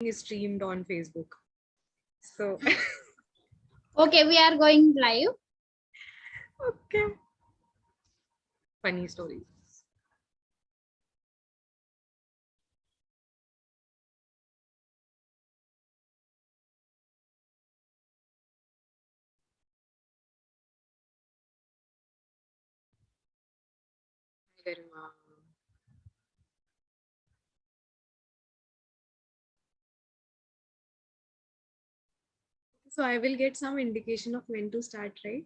is streamed on Facebook. So Okay, we are going live. okay. Funny stories. So I will get some indication of when to start, right?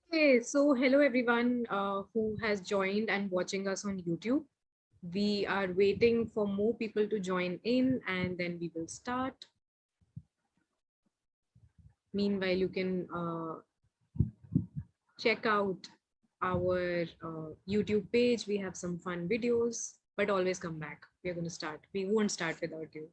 Okay, so hello everyone who has joined and watching us on YouTube. We are waiting for more people to join in and then we will start. Meanwhile, you can check out our YouTube page. We have some fun videos, but always come back. We're going to start. We won't start without you.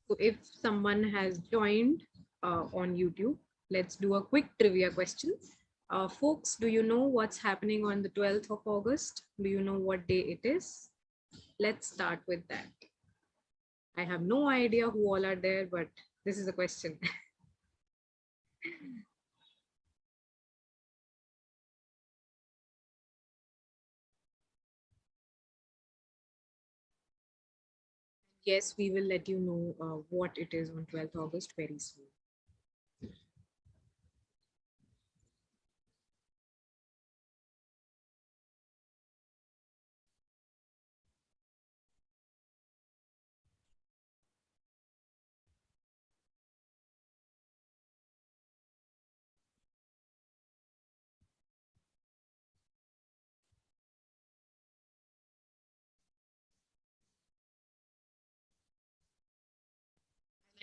So if someone has joined on YouTube, let's do a quick trivia question. Folks, do you know what's happening on the 12th of August? Do you know what day it is? Let's start with that. I have no idea who all are there, but this is a question. Yes, we will let you know what it is on 12th August very soon.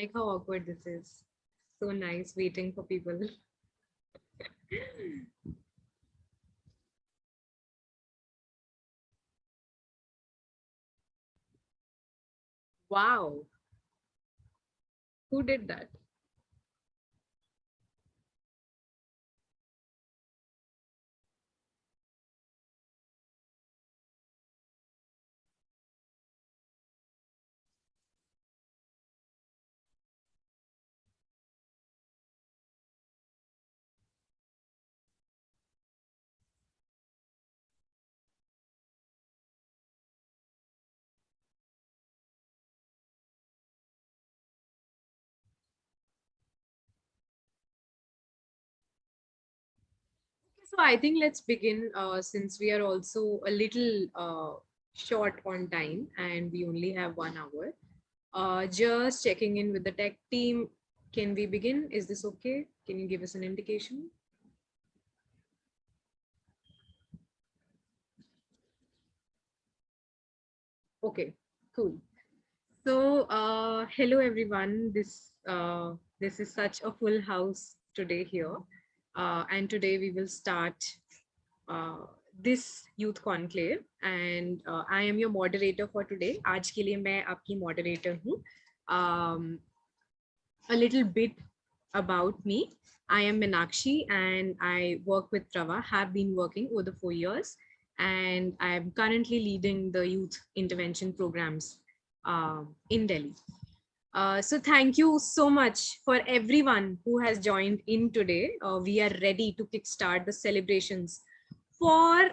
Like how awkward this is. So nice waiting for people. Wow. Who did that? So I think let's begin since we are also a little short on time and we only have 1 hour. Just checking in with the tech team. Can we begin? Is this okay? Can you give us an indication? Okay, cool. So hello everyone. This is such a full house today here. And today we will start uh, this youth conclave and I am your moderator for today. आज के लिए मैं आपकी moderator हूँ. A little bit about me. I am Meenakshi and I work with Prava, have been working over the 4 years, and I am currently leading the youth intervention programs in Delhi. So thank you so much for everyone who has joined in today. We are ready to kickstart the celebrations for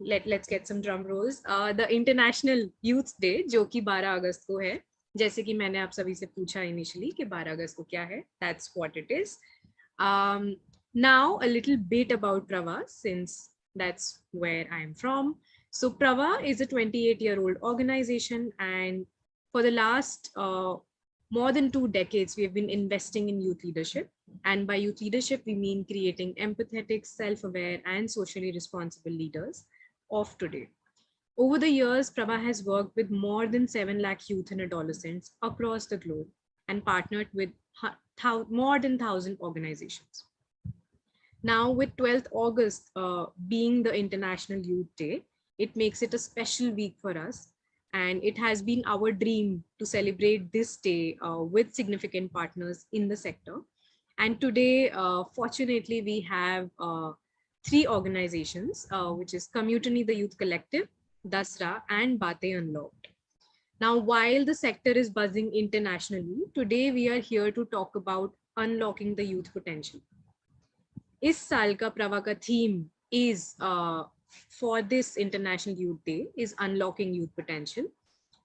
let's get some drum rolls. The International Youth Day, जो कि 12 अगस्त को है, जैसे कि मैंने आप सभी से पूछा इनिशियली कि 12 अगस्त को क्या है, that's what it is. Now a little bit about Prava, since that's where I'm from. So Prava is a 28-year-old organization, and for the last more than 2 decades, we have been investing in youth leadership. And by youth leadership, we mean creating empathetic, self-aware, and socially responsible leaders of today. Over the years, Prabha has worked with more than 7 lakh youth and adolescents across the globe and partnered with more than 1,000 organizations. Now, with 12th August being the International Youth Day, it makes it a special week for us. And it has been our dream to celebrate this day with significant partners in the sector. And today, fortunately, we have 3 organizations, which is Commutiny the Youth Collective, Dasra, and Bate Unlocked. Now, while the sector is buzzing internationally, today we are here to talk about unlocking the youth potential. इस साल का प्रवा का theme is for this International Youth Day is unlocking youth potential.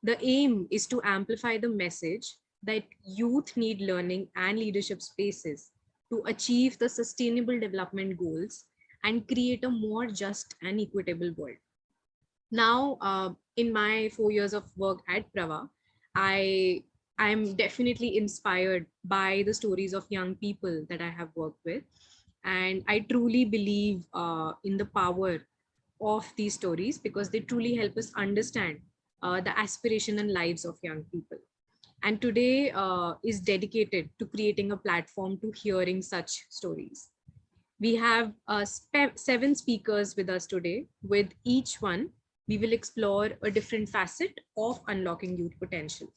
The aim is to amplify the message that youth need learning and leadership spaces to achieve the sustainable development goals and create a more just and equitable world. Now, in my 4 years of work at Prava, I am definitely inspired by the stories of young people that I have worked with. And I truly believe in the power of these stories because they truly help us understand the aspiration and lives of young people. And today is dedicated to creating a platform to hearing such stories. We have 7 speakers with us today. With each one, we will explore a different facet of unlocking youth potential.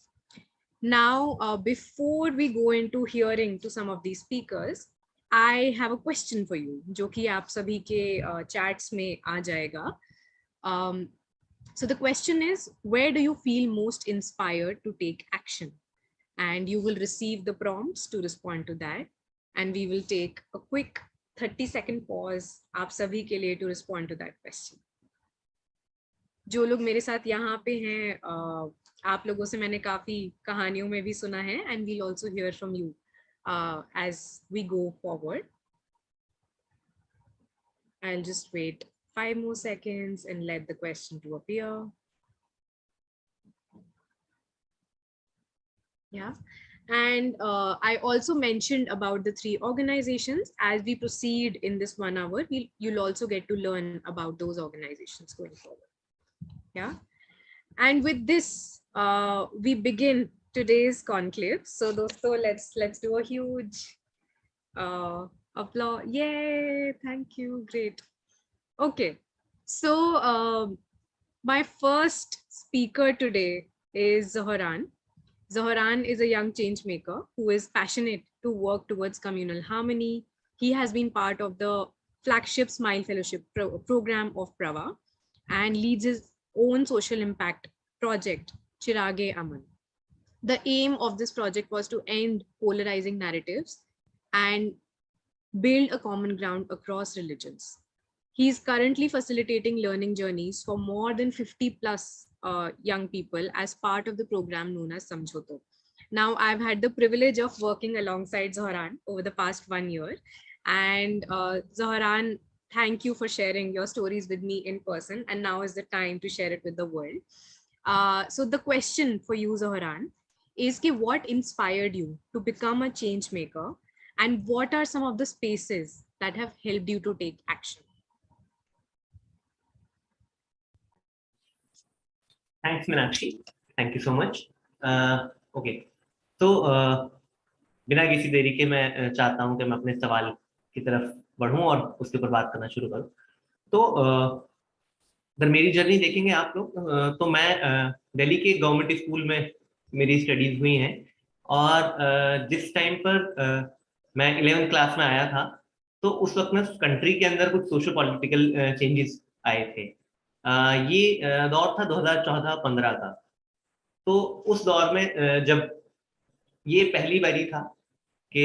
Now, before we go into hearing to some of these speakers, I have a question for you, जो कि आप सभी के chats में आ जाएगा. So the question is, where do you feel most inspired to take action? And you will receive the prompts to respond to that. And we will take a quick 30-second pause आप सभी के लिए to respond to that question. जो लोग मेरे साथ यहाँ पे हैं, आप लोगों से मैंने काफी कहानियों में भी सुना है, and we'll also hear from you as we go forward. I'll just wait 5 more seconds and let the question to appear. Yeah. And I also mentioned about the 3 organizations. As we proceed in this 1 hour, you'll also get to learn about those organizations going forward. Yeah. And with this, we begin today's conclave. So dosto, let's do a huge applause. Yay, thank you, great. Okay, so my first speaker today is Zohran. Zohran is a young change maker who is passionate to work towards communal harmony. He has been part of the flagship Smile Fellowship program of Prava and leads his own social impact project, Chirage Aman. The aim of this project was to end polarizing narratives and build a common ground across religions. He is currently facilitating learning journeys for more than 50 plus young people as part of the program known as Samjhoto. Now, I've had the privilege of working alongside Zohran over the past 1 year. And Zohran, thank you for sharing your stories with me in person. And now is the time to share it with the world. So the question for you, Zohran, is what inspired you to become a change maker? And what are some of the spaces that have helped you to take action? Thanks, Meenakshi. Thank you so much. Okay. So, बिना किसी देरी के मैं चाहता हूं कि मैं अपने सवाल की तरफ बढ़ूं और उसके ऊपर बात करना शुरू करूं. तो अगर मेरी जर्नी देखेंगे आप लोग, तो मैं दिल्ली के गवर्नमेंट स्कूल में मेरी स्टडीज हुई हैं और जिस टाइम पर मैं 11th क्लास में आया था, तो उस वक्त में कंट्री के अंदर कुछ सोशो पॉलिटिकल चेंजेस आए थे. ये दौर था 2014-15 का. तो उस दौर में जब ये पहली बारी था कि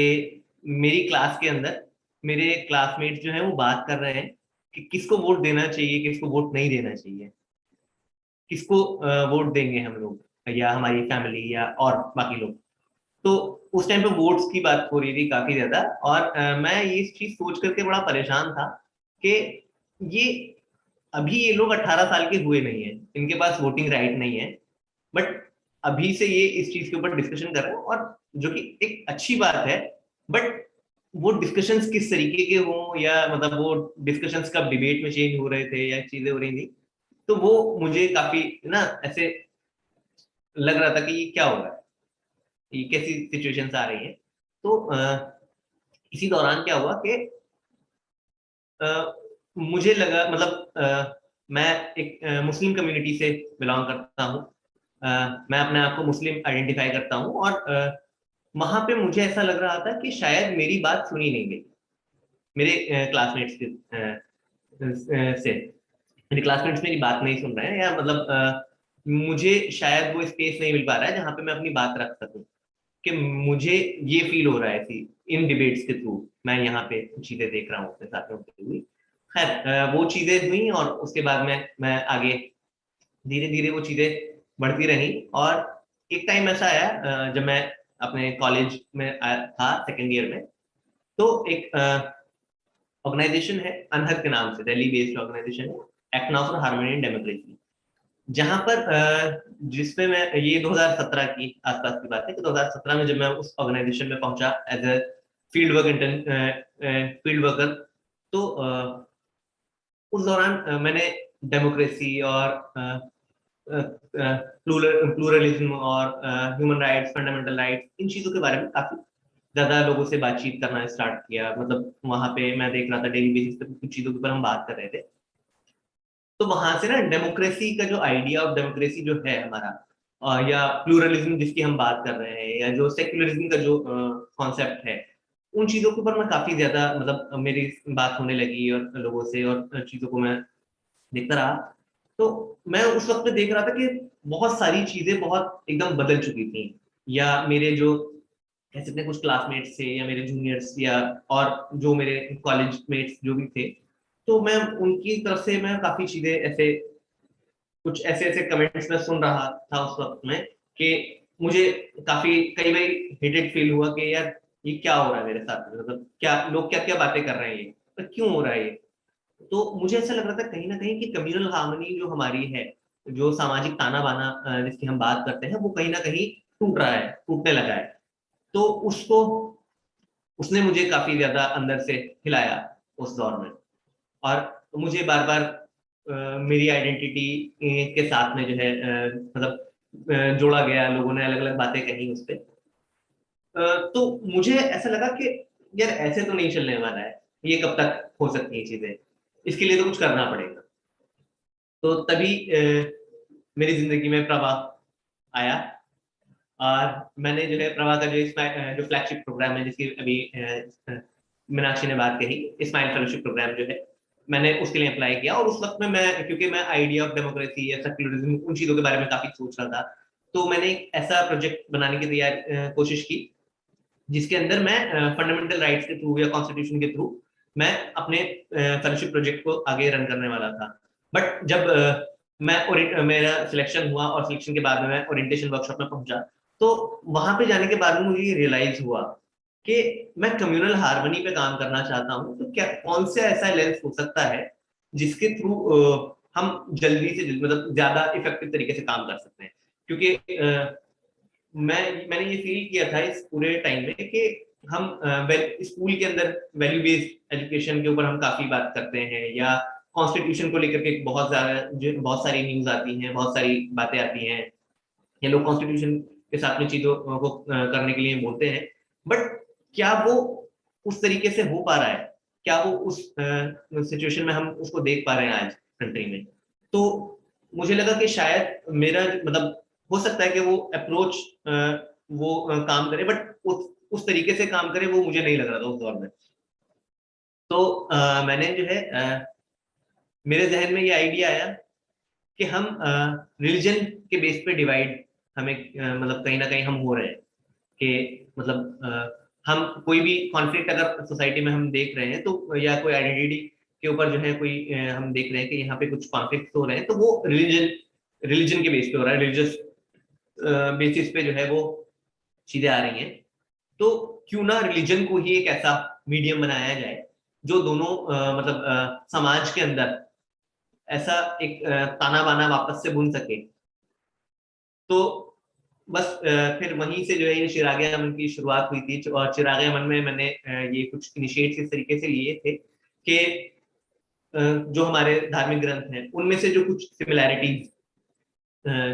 मेरी क्लास के अंदर मेरे क्लासमेट्स जो हैं वो बात कर रहे हैं कि किसको वोट देना चाहिए, किसको वोट नहीं देना चाहिए, किसको वोट देंगे हम लोग या हमारी फैमिली या और बाकी लोग। तो उस टाइम पे वोट्स की बात हो रही थी काफी ज्यादा, और मैं ये चीज सोच करके बड़ा परेशान था कि ये अभी ये लोग 18 साल के हुए नहीं है, इनके पास वोटिंग राइट नहीं है, बट अभी से ये इस चीज के ऊपर डिस्कशन कर रहे हैं, और जो कि एक अच्छी बात है। बट वो डिस्कशंस किस तरीके के हों, या मतलब वो डिस्कशंस कब डिबेट में चेंज हो रहे थे या चीजें हो रही थी, तो वो मुझे काफी ना ऐसे लग रहा था कि ये क्या हो रहा है, ये कैसी सिचुएशंस आ रही है। तो इसी दौरान क्या हुआ कि मुझे लगा, मतलब मैं एक मुस्लिम कम्युनिटी से बिलोंग करता हूँ, मैं अपने आप को मुस्लिम आइडेंटिफाई करता हूँ, और वहां पे मुझे ऐसा लग रहा था कि शायद मेरी बात सुनी नहीं गई मेरे क्लासमेट्स से। मेरे क्लासमेट्स मेरी बात नहीं सुन रहे हैं, या मतलब मुझे शायद वो स्पेस नहीं मिल पा रहा है जहाँ पे मैं अपनी बात रख सकूं, कि मुझे ये फील हो रहा है कि इन डिबेट्स के थ्रू मैं यहाँ पे चीजें देख रहा हूँ अपने साथ में होती हुई। खैर वो चीजें हुई, और उसके बाद में मैं आगे धीरे धीरे वो चीजें बढ़ती रही, और एक टाइम ऐसा आया जब मैं अपने कॉलेज में था सेकेंड ईयर में, तो एक ऑर्गेनाइजेशन है अनहद के नाम से, दिल्ली बेस्ड ऑर्गेनाइजेशन है, act now for harmony and democracy, जहां पर जिसमें मैं, ये 2017 की आसपास की बात है कि 2017 में जब मैं उस ऑर्गेनाइजेशन में पहुंचा as a field work field worker, तो उस दौरान मैंने डेमोक्रेसी और प्लूरलिज्म और ह्यूमन राइट्स, फंडामेंटल राइट्स, इन चीजों के बारे में काफी ज्यादा लोगों से बातचीत करना स्टार्ट किया। मतलब वहां पे मैं देख रहा था डेली बेसिस पे कुछ चीजों के ऊपर हम बात कर रहे थे, तो वहां से ना डेमोक्रेसी का जो आइडिया ऑफ डेमोक्रेसी जो है हमारा, या प्लूरलिज्म जिसकी हम बात कर रहे हैं, या जो सेक्युलरिज्म का जो कॉन्सेप्ट है, उन चीजों के ऊपर मैं काफी ज्यादा, मतलब मेरी बात होने लगी और लोगों से, और चीजों को मैं देखता रहा। तो मैं उस वक्त पे देख रहा था कि बहुत सारी चीजें बहुत एकदम बदल चुकी थी, या मेरे जो कह सकते हैं कुछ क्लासमेट्स थे, या मेरे जूनियर्स, या और जो मेरे कॉलेज मेट्स जो भी थे, तो मैं उनकी तरफ से मैं काफी चीजें ऐसे, कुछ ऐसे ऐसे कमेंट्स में सुन रहा था उस वक्त में, कि मुझे काफी कई बार हेटेड फील हुआ कि यार ये क्या हो रहा है मेरे साथ में, मतलब क्या लोग क्या क्या बातें कर रहे हैं, ये तो क्यों हो रहा है ये। तो मुझे ऐसा लग रहा था कहीं ना कहीं कि कम्युनल हार्मनी जो हमारी है, जो सामाजिक ताना बाना जिसकी हम बात करते हैं, वो कहीं ना कहीं टूट रहा है, टूटने लगा है। तो उसको, उसने मुझे काफी ज्यादा अंदर से हिलाया उस दौर में, और मुझे बार बार मेरी आइडेंटिटी के साथ में जो है मतलब जोड़ा गया, लोगों ने अलग अलग बातें कही उस पर। तो मुझे ऐसा लगा कि यार ऐसे तो नहीं चलने वाला है, ये कब तक हो सकती है चीजें, इसके लिए तो कुछ करना पड़ेगा। तो तभी मेरी जिंदगी में प्रवाह आया, और मैंने जो है प्रवाह का जो फ्लैगशिप प्रोग्राम है, जिसकी अभी मीनाक्षी ने बात कही, स्माइल फेलोशिप प्रोग्राम जो है, मैंने उसके लिए अप्लाई किया। और उस वक्त में मैं, क्योंकि मैं आइडिया ऑफ डेमोक्रेसी या सेक्युलरिज्म उन चीजों के बारे में काफी सोच रहा था, तो मैंने एक ऐसा प्रोजेक्ट बनाने की कोशिश की जिसके अंदर मैं फंडामेंटल राइट्स के थ्रू या कॉन्स्टिट्यूशन के थ्रू मैं अपने फेलोशिप प्रोजेक्ट को आगे रन करने वाला था। बट जब मेरा सिलेक्शन हुआ, और सिलेक्शन के बाद में मैं ओरिएंटेशन वर्कशॉप में पहुंचा, तो वहां पे जाने के बाद में मुझे ये रियलाइज हुआ कि मैं कम्युनल हार्मनी पे काम करना चाहता हूँ, तो क्या कौन से ऐसा लेंस हो सकता है जिसके थ्रू हम जल्दी से जल्दी, मतलब ज्यादा इफेक्टिव तरीके से काम कर सकते हैं। क्योंकि मैंने ये फील किया था इस पूरे टाइम में कि हम स्कूल के अंदर वैल्यू बेस्ड एजुकेशन के ऊपर हम काफी बात करते हैं, या कॉन्स्टिट्यूशन को लेकर के बहुत ज्यादा जो बहुत सारी न्यूज आती हैं, बहुत सारी बातें आती हैं, ये लोग कॉन्स्टिट्यूशन के साथ में चीजों को करने के लिए बोलते हैं, बट क्या वो उस तरीके से हो पा रहा है, क्या वो उस सिचुएशन में हम उसको देख पा रहे हैं आज कंट्री में। तो मुझे लगा कि शायद मेरा मतलब हो सकता है कि वो अप्रोच वो काम करे, बट उस तरीके से काम करे, वो मुझे नहीं लग रहा था उस दौर में। तो मैंने जो है मेरे जहन में ये आइडिया आया कि हम रिलीजन के बेस पे डिवाइड हमें मतलब कहीं ना कहीं हम हो रहे हैं, कि मतलब हम कोई भी कॉन्फ्लिक्ट अगर सोसाइटी में हम देख रहे हैं, तो या कोई आइडेंटिटी के ऊपर जो है कोई हम देख रहे हैं कि यहाँ पे कुछ कॉन्फ्लिक्ट हो रहे हैं, तो वो रिलीजन के बेस पे हो रहा है, रिलीजियस बेसिस पे जो है वो चीजें आ रही हैं। तो क्यों ना रिलीजन को ही एक ऐसा मीडियम बनाया जाए जो दोनों मतलब समाज के अंदर ऐसा एक ताना बाना वापस से बुन सके। तो बस फिर वहीं से जो है ये चिराग अमन की शुरुआत हुई थी, और चिराग अमन में मैंने ये कुछ इनिशिएट इस तरीके से लिए थे कि जो हमारे धार्मिक ग्रंथ हैं उनमें से जो कुछ सिमिलैरिटीज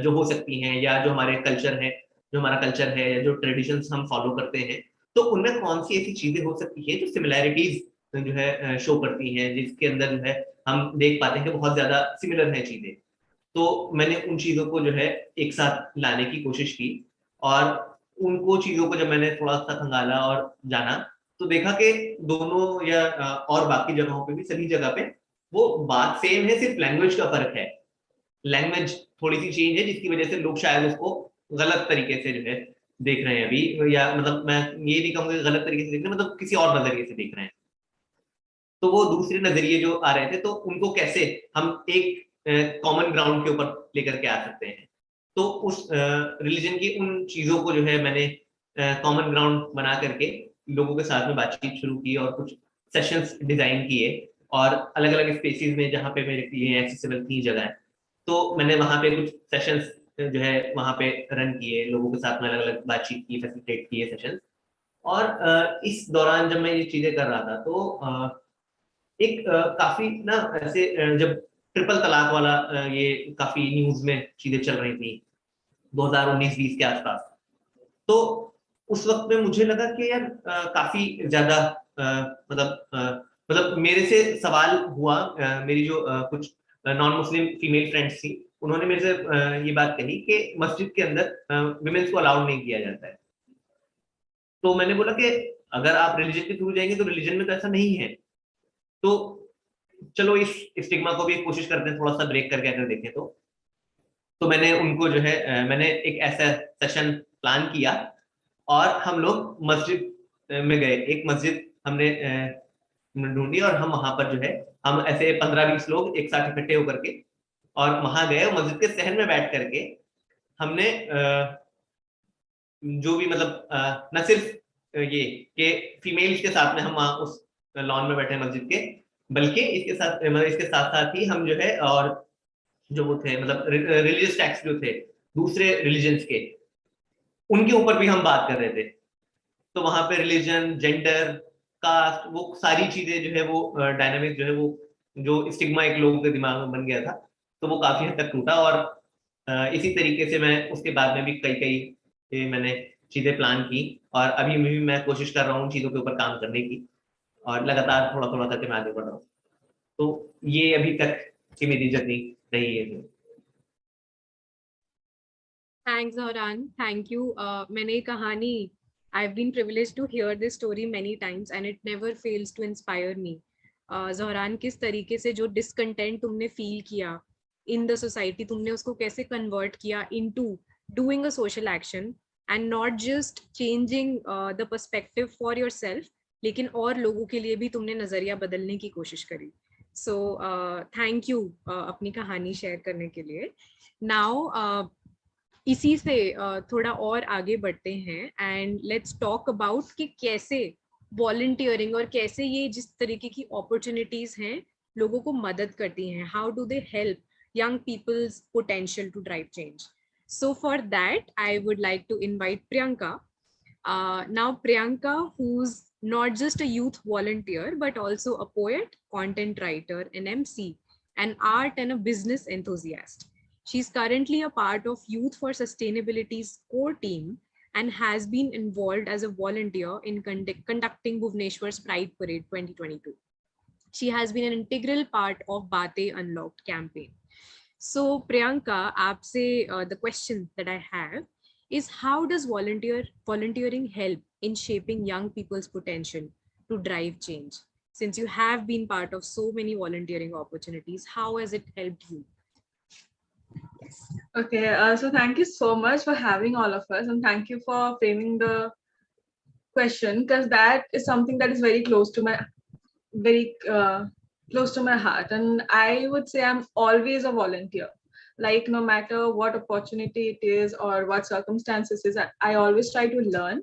जो हो सकती हैं, या जो हमारे कल्चर है, जो हमारा कल्चर है, या जो ट्रेडिशंस हम फॉलो करते हैं, तो उनमें कौन सी ऐसी चीजें हो सकती है जो सिमिलैरिटीज जो है शो करती हैं, जिसके अंदर जो है हम देख पाते हैं कि बहुत ज्यादा सिमिलर है चीजें। तो मैंने उन चीजों को जो है एक साथ लाने की कोशिश की, और उनको चीजों को जब मैंने थोड़ा सा खंगाला और जाना, तो देखा कि दोनों या और बाकी जगहों पे भी सभी जगह पे वो बात सेम है, सिर्फ लैंग्वेज का फर्क है। लैंग्वेज थोड़ी सी चेंज है, जिसकी वजह से लोग शायद उसको गलत तरीके से जो है देख रहे हैं अभी, या मतलब मैं ये नहीं कहूंगा कि गलत तरीके से देख रहे हैं, मतलब किसी और नजरिए से देख रहे हैं। तो वो दूसरे नजरिए जो आ रहे थे, तो उनको कैसे हम एक कॉमन ग्राउंड के ऊपर लेकर के आ सकते हैं। तो उस रिलीजन की उन चीजों को जो है मैंने कॉमन ग्राउंड बना करके लोगों के साथ में बातचीत शुरू की, और कुछ सेशंस डिजाइन किए, और अलग अलग स्पेसिस में जहाँ पे मेरे लिए एक्सेसिबल थी जगह, तो मैंने वहां पे कुछ सेशंस जो है वहां पे रन किए, लोगों के साथ में अलग अलग बातचीत की, फैसिलिटेट किए सेशंस। और इस दौरान जब मैं ये चीजें कर रहा था, तो एक काफी ना ऐसे जब ट्रिपल तलाक वाला ये काफी न्यूज में चीजें चल रही थी 2019-20 के आसपास, तो उस वक्त में मुझे लगा कि यार काफी ज्यादा मतलब मेरे से सवाल हुआ, मेरी जो कुछ नॉन मुस्लिम फीमेल फ्रेंड्स थी, उन्होंने मेरे से ये बात कही कि मस्जिद के अंदर विमेंस को अलाउड नहीं किया जाता है। तो मैंने बोला कि अगर आप रिलीजन के थ्रू जाएंगे तो रिलीजन में तो ऐसा नहीं है, तो चलो इस स्टिग्मा को भी एक कोशिश करते हैं थोड़ा सा ब्रेक करके अगर देखें तो मैंने उनको जो है मैंने एक ऐसा सेशन प्लान किया, और हम लोग मस्जिद में गए। एक मस्जिद हमने ढूंढी, और हम वहां पर जो है हम ऐसे 15-20 लोग एक साथ इकट्ठे होकर के, और वहां गए, मस्जिद के सहन में बैठ करके हमने जो भी मतलब न सिर्फ ये कि फीमेल्स के साथ में हम वहां उस लॉन में बैठे मस्जिद के, बल्कि इसके साथ मतलब इसके साथ साथ ही हम जो है, और जो वो थे मतलब रिलीजियस टेक्स्ट जो थे दूसरे रिलीजन्स के, उनके ऊपर भी हम बात कर रहे थे। तो वहां पे रिलीजन, जेंडर, कास्ट, वो सारी चीजें जो है वो डायनामिक जो है वो जो स्टिग्मा एक लोगों के दिमाग में बन गया था, तो वो काफी हद तक टूटा। और इसी तरीके से मैं उसके बाद में भी कई कई मैंने चीजें प्लान की, और अभी भी मैं कोशिश कर रहा हूँ चीजों के ऊपर काम करने की, और लगातार थोड़ा थोड़ा करके मैं आगे बढ़ रहा हूँ। तो ये अभी तक की मेरी जर्नी रही है। Thanks, Zoran. Thank you. मैंने ये कहानी I've been privileged to hear this story many times and it never fails to inspire me. Zohran, किस तरीके से जो डिसकंटेंट तुमने फील किया इन द सोसाइटी, तुमने उसको कैसे कन्वर्ट किया into doing a social action and not just changing the perspective for yourself, लेकिन और लोगों के लिए भी तुमने नजरिया बदलने की कोशिश करी। सो थैंक यू अपनी कहानी शेयर करने के लिए। नाउ इसी से थोड़ा और आगे बढ़ते हैं एंड लेट्स टॉक अबाउट कि कैसे वॉलंटियरिंग और कैसे ये जिस तरीके की अपॉर्चुनिटीज हैं लोगों को मदद करती हैं, how do they help young people's potential to drive change. So for that, I would like to invite Priyanka. Now Priyanka, who's not just a youth volunteer, but also a poet, content writer, an MC, an art and a business enthusiast. She's currently a part of Youth for Sustainability's core team and has been involved as a volunteer in conducting Bhubaneswar's Pride Parade 2022. She has been an integral part of Bate Unlocked campaign. So Priyanka, aapse the question that I have is, how does volunteering help in shaping young people's potential to drive change? Since you have been part of so many volunteering opportunities, how has it helped you? Okay, so thank you so much for having all of us, and thank you for framing the question, because that is something that is very close to my very close to my heart, and I would say I'm always a volunteer. Like no matter what opportunity it is or what circumstances is, I always try to learn.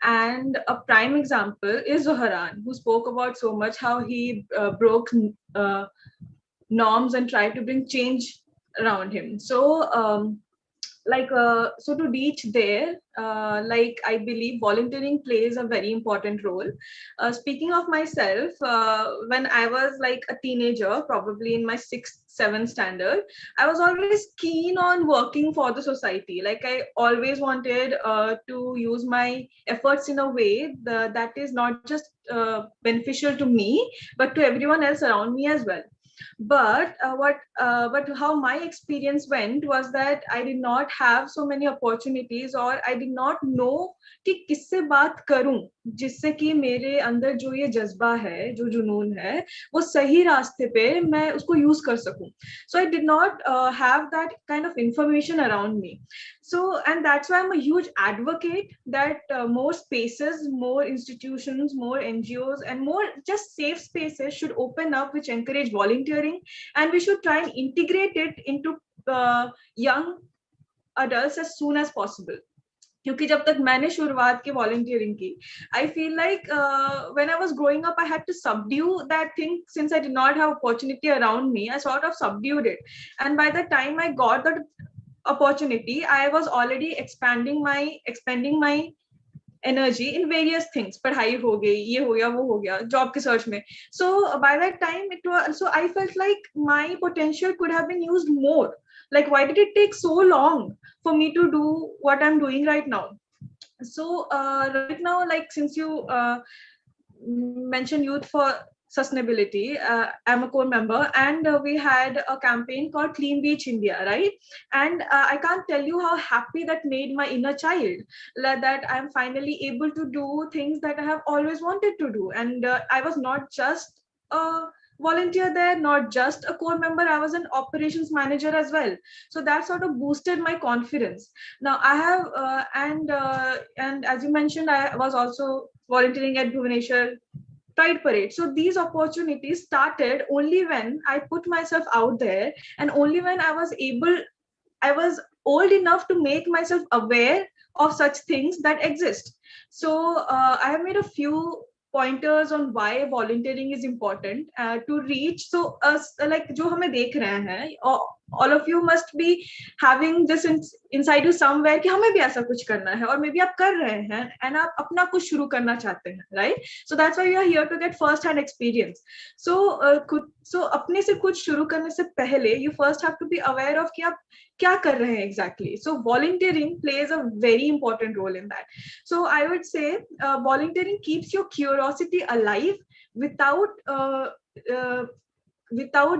And a prime example is Zoharan, who spoke about so much how he broke uh, norms and tried to bring change around him. So so to reach there, like I believe volunteering plays a very important role. Speaking of myself, when I was like a teenager, probably in my 6th 7th standard, I was always keen on working for the society. Like I always wanted to use my efforts in a way that is not just beneficial to me but to everyone else around me as well. But how my experience went was that I did not have so many opportunities, or I did not know कि किससे बात करूं जिससे कि मेरे अंदर जो ये जज्बा है, जो जुनून है, वो सही रास्ते पे मैं उसको यूज कर सकूं. So I did not have that kind of information around me. So, and that's why I'm a huge advocate that more spaces, more institutions, more NGOs, and more just safe spaces should open up which encourage volunteering, and we should try and integrate it into young adults as soon as possible. क्योंकि जब तक मैंने शुरुआत की volunteering की, I feel like when I was growing up, I had to subdue that thing. Since I did not have opportunity around me, I sort of subdued it. And by the time I got that opportunity, I was already expanding my energy in various things. पढ़ाई हो गई, ये हो गया, वो हो गया, job के search में. So by that time, I felt like my potential could have been used more. Like why did it take so long for me to do what I'm doing right now? So right now, like since you mentioned youth for sustainability, I'm a core member, and we had a campaign called Clean Beach India, right? And I can't tell you how happy that made my inner child, that I'm finally able to do things that I have always wanted to do. And I was not just a volunteer there, not just a core member, I was an operations manager as well. So that sort of boosted my confidence. Now I have and as you mentioned, I was also volunteering at Bhubaneswar Pride Parade. So these opportunities started only when I put myself out there, and only when I was old enough to make myself aware of such things that exist. So I have made a few pointers on why volunteering is important to reach. So like जो हमें देख रहे हैं, all of you must be having this inside you somewhere कि हमें भी ऐसा कुछ करना है, और maybe आप कर रहे हैं and आप अपना कुछ शुरू करना चाहते हैं, right? So that's why you are here to get first hand experience. So अपने से कुछ शुरू करने से पहले you first have to be aware of कि आप क्या कर रहे हैं exactly. So volunteering plays a very important role in that. So I would say volunteering keeps your curiosity alive without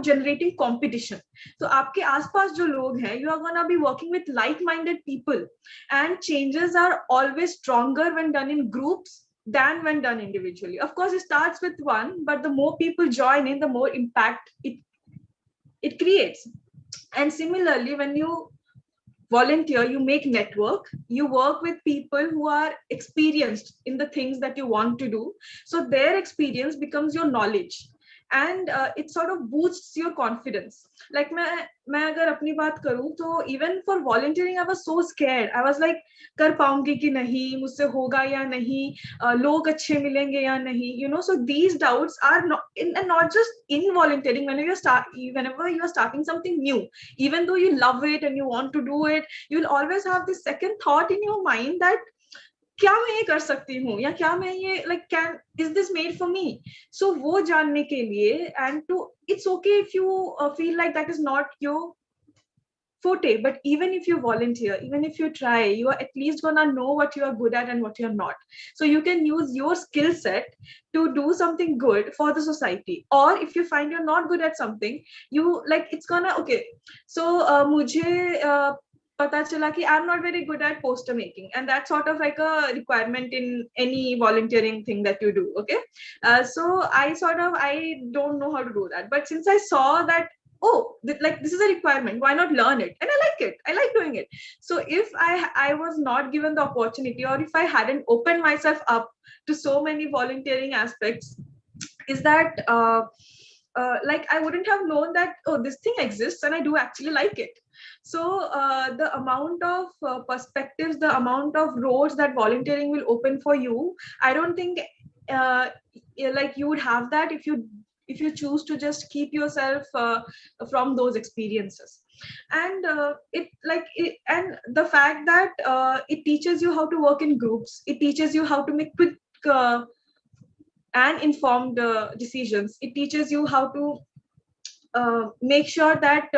generating competition. So आपके आसपास जो लोग हैं, you are gonna be working with like-minded people, and changes are always stronger when done in groups than when done individually. Of course, it starts with one, but the more people join in, the more impact it creates. And similarly, when you volunteer, you make network, you work with people who are experienced in the things that you want to do. So their experience becomes your knowledge, and it sort of boosts your confidence. Like मैं अगर अपनी बात करूं तो even for volunteering I was so scared. I was like कर पाऊंगी कि नहीं, मुझसे होगा या नहीं, लोग अच्छे मिलेंगे या नहीं, you know. So these doubts are not just in volunteering. Whenever you are starting something new, even though you love it and you want to do it, you'll always have this second thought in your mind that क्या मैं ये कर सकती हूँ, या क्या मैं ये is this made for me? So वो जानने के लिए, and it's okay if you feel like that is not your forte, but even if you volunteer, even if you try, you are at least gonna know what you are good at and what you're not. So you can use your skill set to do something good for the society. Or if you find you're not good at something, you like it's gonna okay. So मुझे पता चला कि I'm not very good at poster making, and that's sort of like a requirement in any volunteering thing that you do. Okay, so I don't know how to do that, but since I saw that, oh, like this is a requirement, why not learn it? And I like it, I like doing it. So if I was not given the opportunity, or if I hadn't opened myself up to so many volunteering aspects, is that like I wouldn't have known that, oh, this thing exists and I do actually like it. So the amount of perspectives, the amount of roads that volunteering will open for you, I don't think like you would have that if you choose to just keep yourself from those experiences. And and the fact that it teaches you how to work in groups, it teaches you how to make quick and informed decisions. It teaches you how to make sure that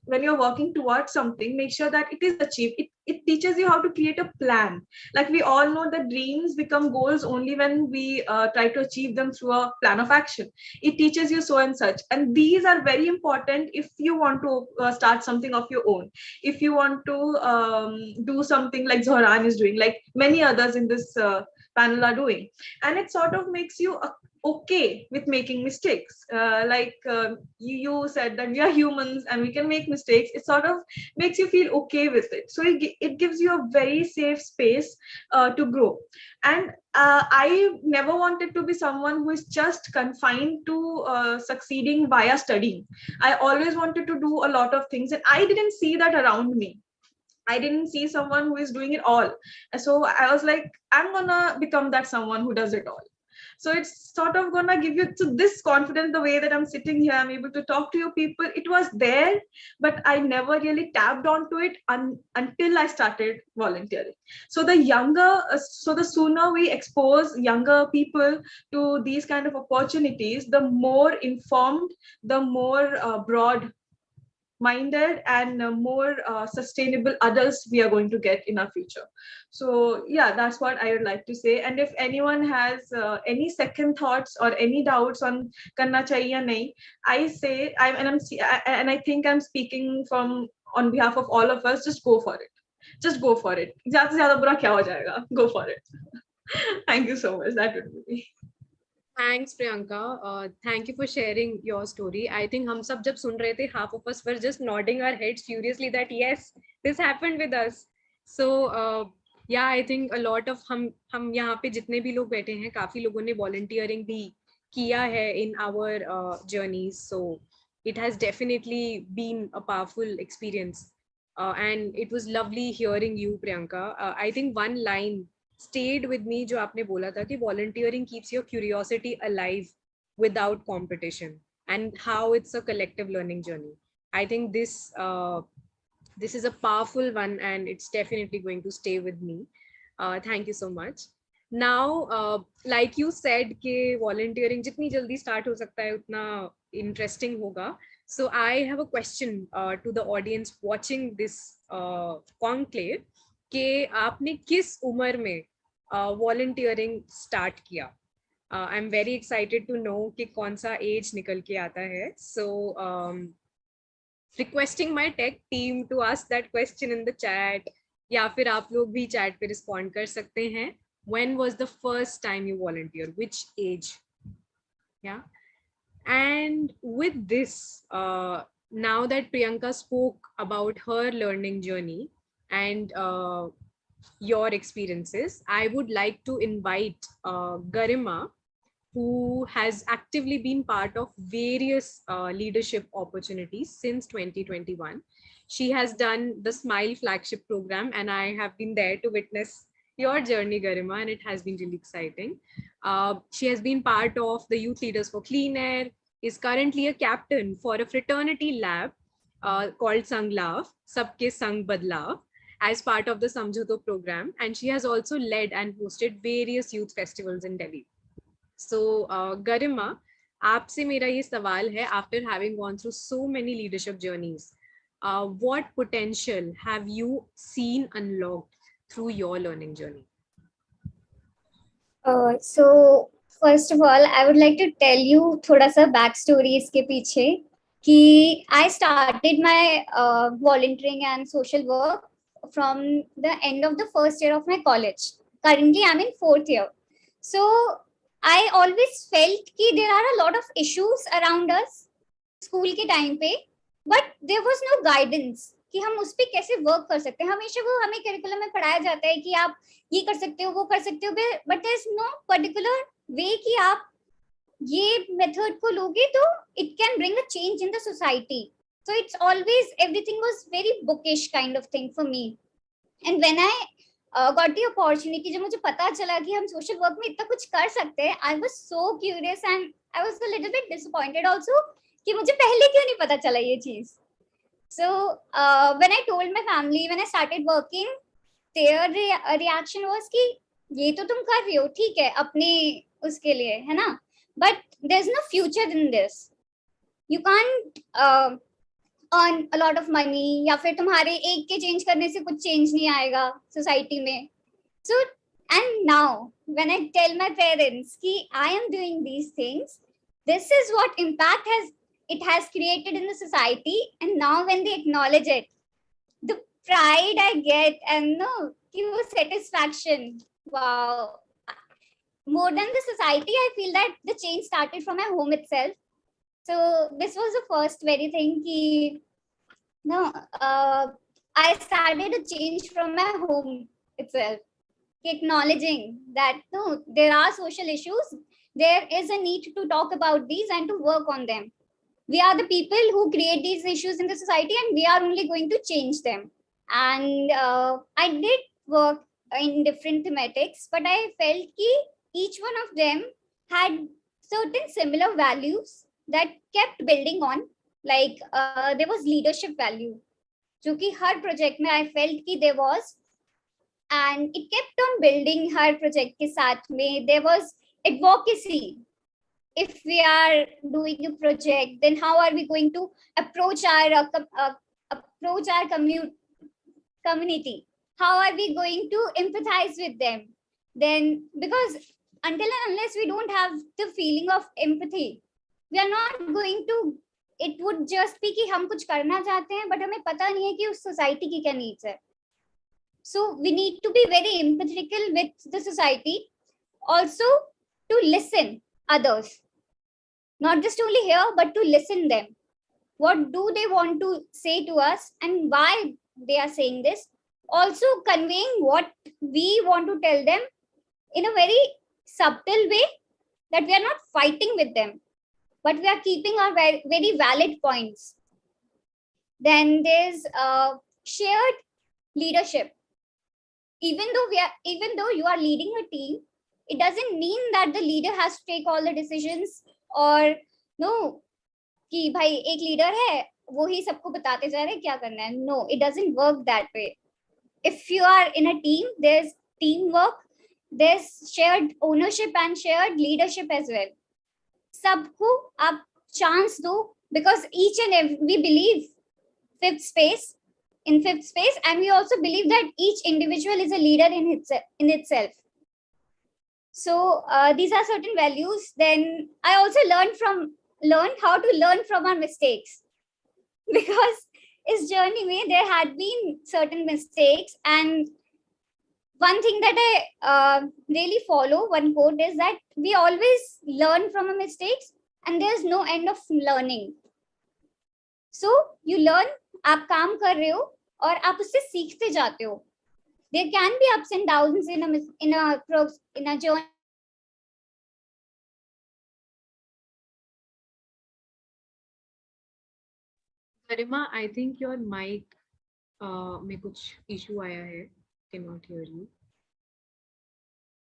when you're working towards something, make sure that it is achieved. It teaches you how to create a plan. Like we all know that dreams become goals only when we try to achieve them through a plan of action. It teaches you so and such, and these are very important if you want to start something of your own, if you want to do something like Zohran is doing, like many others in this panel are doing. And it sort of makes you okay with making mistakes. You said that we are humans and we can make mistakes. It sort of makes you feel okay with it. So it gives you a very safe space to grow. And I never wanted to be someone who is just confined to succeeding via studying. I always wanted to do a lot of things, and I didn't see that around me. I didn't see someone who is doing it all. So I was like, I'm gonna become that someone who does it all. So it's sort of gonna give you to this confidence. The way that I'm sitting here, I'm able to talk to you people. It was there, but I never really tapped onto it until I started volunteering. So the sooner we expose younger people to these kind of opportunities, the more informed, the more broad minded and more sustainable adults we are going to get in our future. So yeah, that's what I would like to say. And if anyone has any second thoughts or any doubts on karna chahiye ya nahi, I say I think I'm speaking from on behalf of all of us. Just go for it. Just go for it. zyada se zyada bura kya ho jayega? Go for it. Thank you so much. That would be me. Thanks, Priyanka. Thank you for sharing your story. I think हम सब जब सुन रहे थे, half of us were just nodding our heads furiously that yes, this happened with us. So yeah, I think a lot of हम यहाँ पे जितने भी लोग बैठे हैं, काफी लोगों ने volunteering भी किया है in our journeys. So it has definitely been a powerful experience. And it was lovely hearing you, Priyanka. I think one line stayed with me जो आपने बोला था कि volunteering keeps your curiosity alive without competition, and how it's a collective learning journey. I think this is a powerful one, and it's definitely going to stay with me. Thank you so much. Now, like you said कि volunteering जितनी जल्दी start हो सकता है उतना interesting होगा. So I have a question to the audience watching this conclave कि आपने किस उम्र में वॉलंटियरिंग स्टार्ट किया. I am very excited to know कि कौन सा एज निकल के आता है. So requesting my tech team to ask that question in the chat, या फिर आप लोग भी चैट पे रिस्पॉन्ड कर सकते हैं. When was the first time you volunteer, which age? या and with this, now that Priyanka spoke about her learning journey and your experiences, I would like to invite Garima, who has actively been part of various leadership opportunities since 2021. She has done the Smile flagship program, and I have been there to witness your journey, Garima, and it has been really exciting. She has been part of the Youth Leaders for Clean Air, is currently a captain for a fraternity lab called Conclave, Sabke Sang Badlav, as part of the Samjhoto program, and she has also led and hosted various youth festivals in Delhi. So Garima, आपसे मेरा ये सवाल है, after having gone through so many leadership journeys, what potential have you seen unlocked through your learning journey? So first of all, I would like to tell you थोड़ा सा back story इसके पीछे कि I started my volunteering and social work from the end of the first year of my college. Currently, I'm in 4th year. So I always felt कि there are a lot of issues around us school के time पे, but there was no guidance कि हम उस पे कैसे work कर सकते हैं. हमेशा वो हमें करिकुलम में पढ़ाया जाता है कि आप ये कर सकते हो, वो कर सकते हो, but there is no particular way कि आप ये मेथड को लोगे तो it can bring a change in the society. So it's always, everything was very bookish kind of thing for me. And when I got the opportunity, जब मुझे पता चला कि हम social work में इतना कुछ कर सकते हैं, I was so curious and I was a little bit disappointed also कि मुझे पहले क्यों नहीं पता चला ये चीज. So when I told my family, when I started working, their reaction was कि ये तो तुम कर रही हो, ठीक है, अपने उसके लिए है ना, but there's no future in this. You can't earn a lot of money, या फिर तुम्हारे एक के चेंज करने से कुछ चेंज नहीं आएगा सोसाइटी में. So and now when I tell my parents कि I am doing these things, this is what impact it has created in the society, and now when they acknowledge it, the pride I get and no satisfaction, wow, more than the society, I feel that the change started from my home itself. So this was the first very thing ki, no, I started a change from my home itself, acknowledging that no, there are social issues, there is a need to talk about these and to work on them. We are the people who create these issues in the society, and we are only going to change them. And I did work in different thematics, but I felt ki each one of them had certain similar values that kept building on. Like there was leadership value, जो कि हर project में I felt कि there was, and it kept on building her project के साथ में. There was advocacy. If we are doing a project, then how are we going to approach our community? How are we going to empathize with them? Then, because until and unless we don't have the feeling of empathy, we are not going to. It would just be कि हम कुछ करना चाहते हैं, but हमें पता नहीं है कि उस society की क्या needs है. So we need to be very empathetical with the society, also to listen others. Not just only hear, but to listen them. What do they want to say to us and why they are saying this? Also conveying what we want to tell them in a very subtle way, that we are not fighting with them, but we are keeping our very, very valid points. Then there's shared leadership. Even though you are leading a team, it doesn't mean that the leader has to take all the decisions, or no कि भाई एक leader है वो ही सबको बताते जा रहे हैं क्या करना है. No, it doesn't work that way. If you are in a team, there's teamwork, there's shared ownership and shared leadership as well. सबको आप chance दो, because each and every, we believe fifth space, and we also believe that each individual is a leader in itself. So these are certain values. Then I also learned how to learn from our mistakes, because इस journey में there had been certain mistakes, and one thing that I really follow, one quote is that we always learn from our mistakes and there's no end of learning. So you learn, आप काम कर रहे हो और आप उससे सीखते जाते हो. There can be ups and downs in a journey. Garima, I think your mic में कुछ issue आया है. Cannot hear you.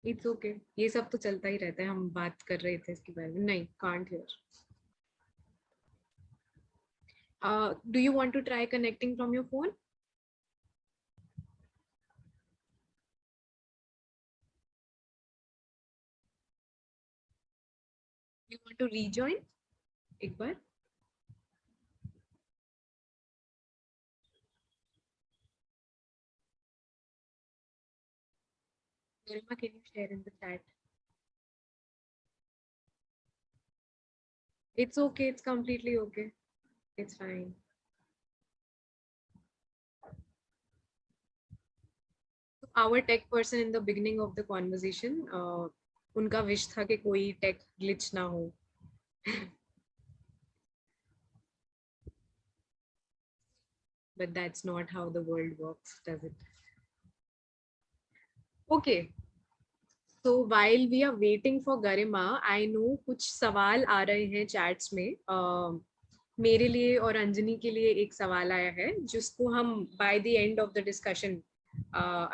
It's okay. ये सब तो चलता ही रहता है. हम बात कर रहे थे इसके बारे में. नहीं, can't hear. Do you want to try connecting from your phone? You want to rejoin? एक बार. Garima, can you share in the chat? It's okay. It's completely okay. It's fine. Our tech person in the beginning of the conversation, उनका wish था कि कोई tech glitch ना हो. But that's not how the world works, does it? Okay. So while we are waiting for Garima, I know कुछ सवाल आ रहे हैं chats में. मेरे लिए और अंजनी के लिए एक सवाल आया है जिसको हम by the end of the discussion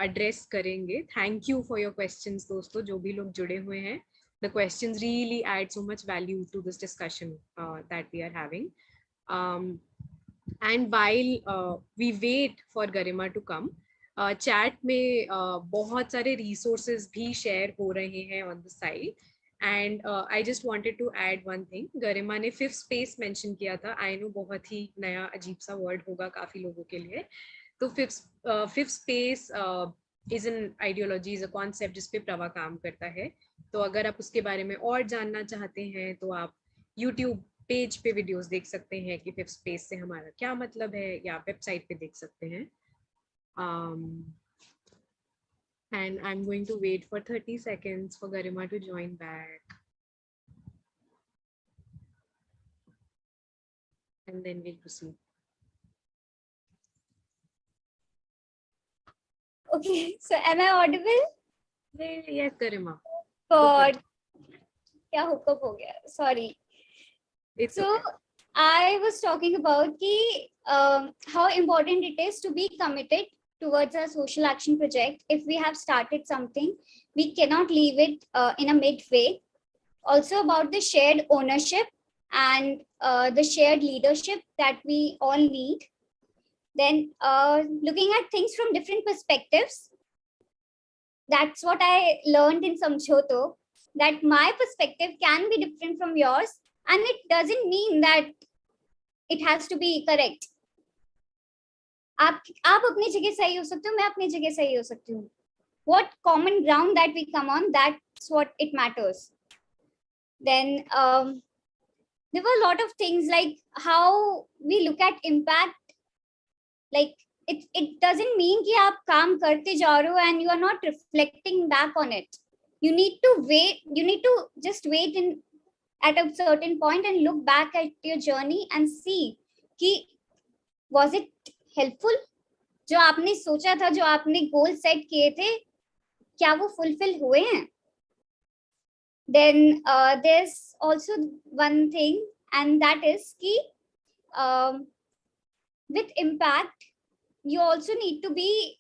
address करेंगे. Thank you for your questions दोस्तों, जो भी लोग जुड़े हुए हैं. The questions really add so much value to this discussion that we are having. And while we wait for Garima to come, chat में बहुत सारे रिसोर्सेज भी शेयर हो रहे हैं on the side. And I just wanted to add one thing. Garima ने fifth space mention किया था. आई नो बहुत ही नया अजीब सा वर्ड होगा काफी लोगों के लिए. तो fifth space is an ideology, is a concept जिस पे प्रवा काम करता है. तो अगर आप उसके बारे में और जानना चाहते हैं तो आप यूट्यूब पेज पे वीडियोस देख सकते हैं कि फिफ्थ स्पेस से हमारा क्या मतलब है, या वेबसाइट पे देख सकते हैं. And I'm going to wait for 30 seconds for Garima to join back. And then we'll proceed. Okay, so am I audible? Yes, Garima. God, क्या hookup हो गया? Sorry. It's So okay. I was talking about how important it is to be committed towards a social action project. If we have started something, we cannot leave it in a midway. Also about the shared ownership and the shared leadership that we all need. Then looking at things from different perspectives. That's what I learned in Samjhoto, that my perspective can be different from yours, and it doesn't mean that it has to be correct. आप अपनी जगह सही हो सकते हो, मैं अपनी जगह सही हो सकती हूँ. What common ground that we come on, that's what it matters. Then there were a lot of things like how we look at impact. Like it doesn't mean कि आप काम करते जा रहे हो and you are not reflecting back on it. You need to wait. You need to just wait at a certain point and look back at your journey and see कि was it helpful? जो आपने सोचा था, जो आपने goal set किए थे, क्या वो फुलफिल हुए हैं? Then there's also one thing, and that is कि with impact, you also need to be.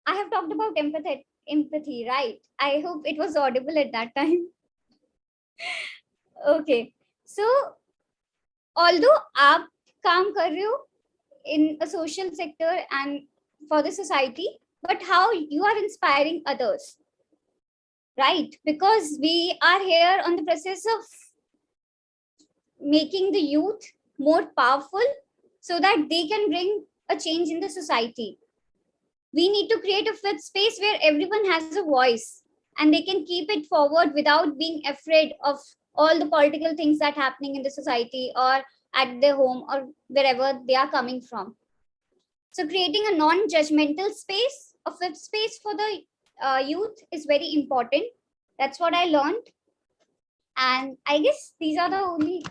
I have talked about empathy, right? I hope it was audible at that time. Okay, so although आप काम कर रहे हो in a social sector and for the society, but how you are inspiring others, right? Because we are here on the process of making the youth more powerful so that they can bring a change in the society. We need to create a fifth space where everyone has a voice and they can keep it forward without being afraid of all the political things that are happening in the society or at their home or wherever they are coming from. So creating a non-judgmental space, a fifth space for the youth is very important. That's what I learned. And I guess these are the only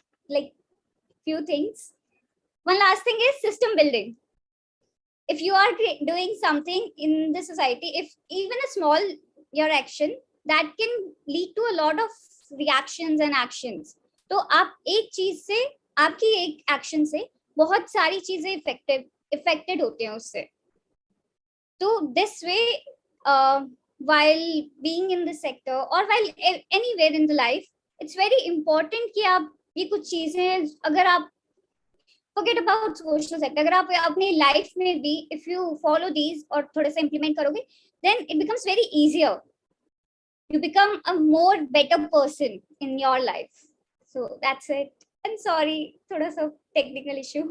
few things. One last thing is system building. If you are doing something in the society, if even a small your action, that can lead to a lot of reactions and actions. तो आप एक चीज से, आपकी एक action से बहुत सारी चीजें affected होते हैं उससे. तो this way, while being in the sector or while anywhere in the life, it's very important कि आप ये कुछ चीजें, अगर आप forget about social sector, अगर आप अपनी life में भी if you follow these और थोड़ा सा implement करोगे, then it becomes very easier. You become a more better person in your life. So that's it. I'm sorry, थोड़ा सा technical issue.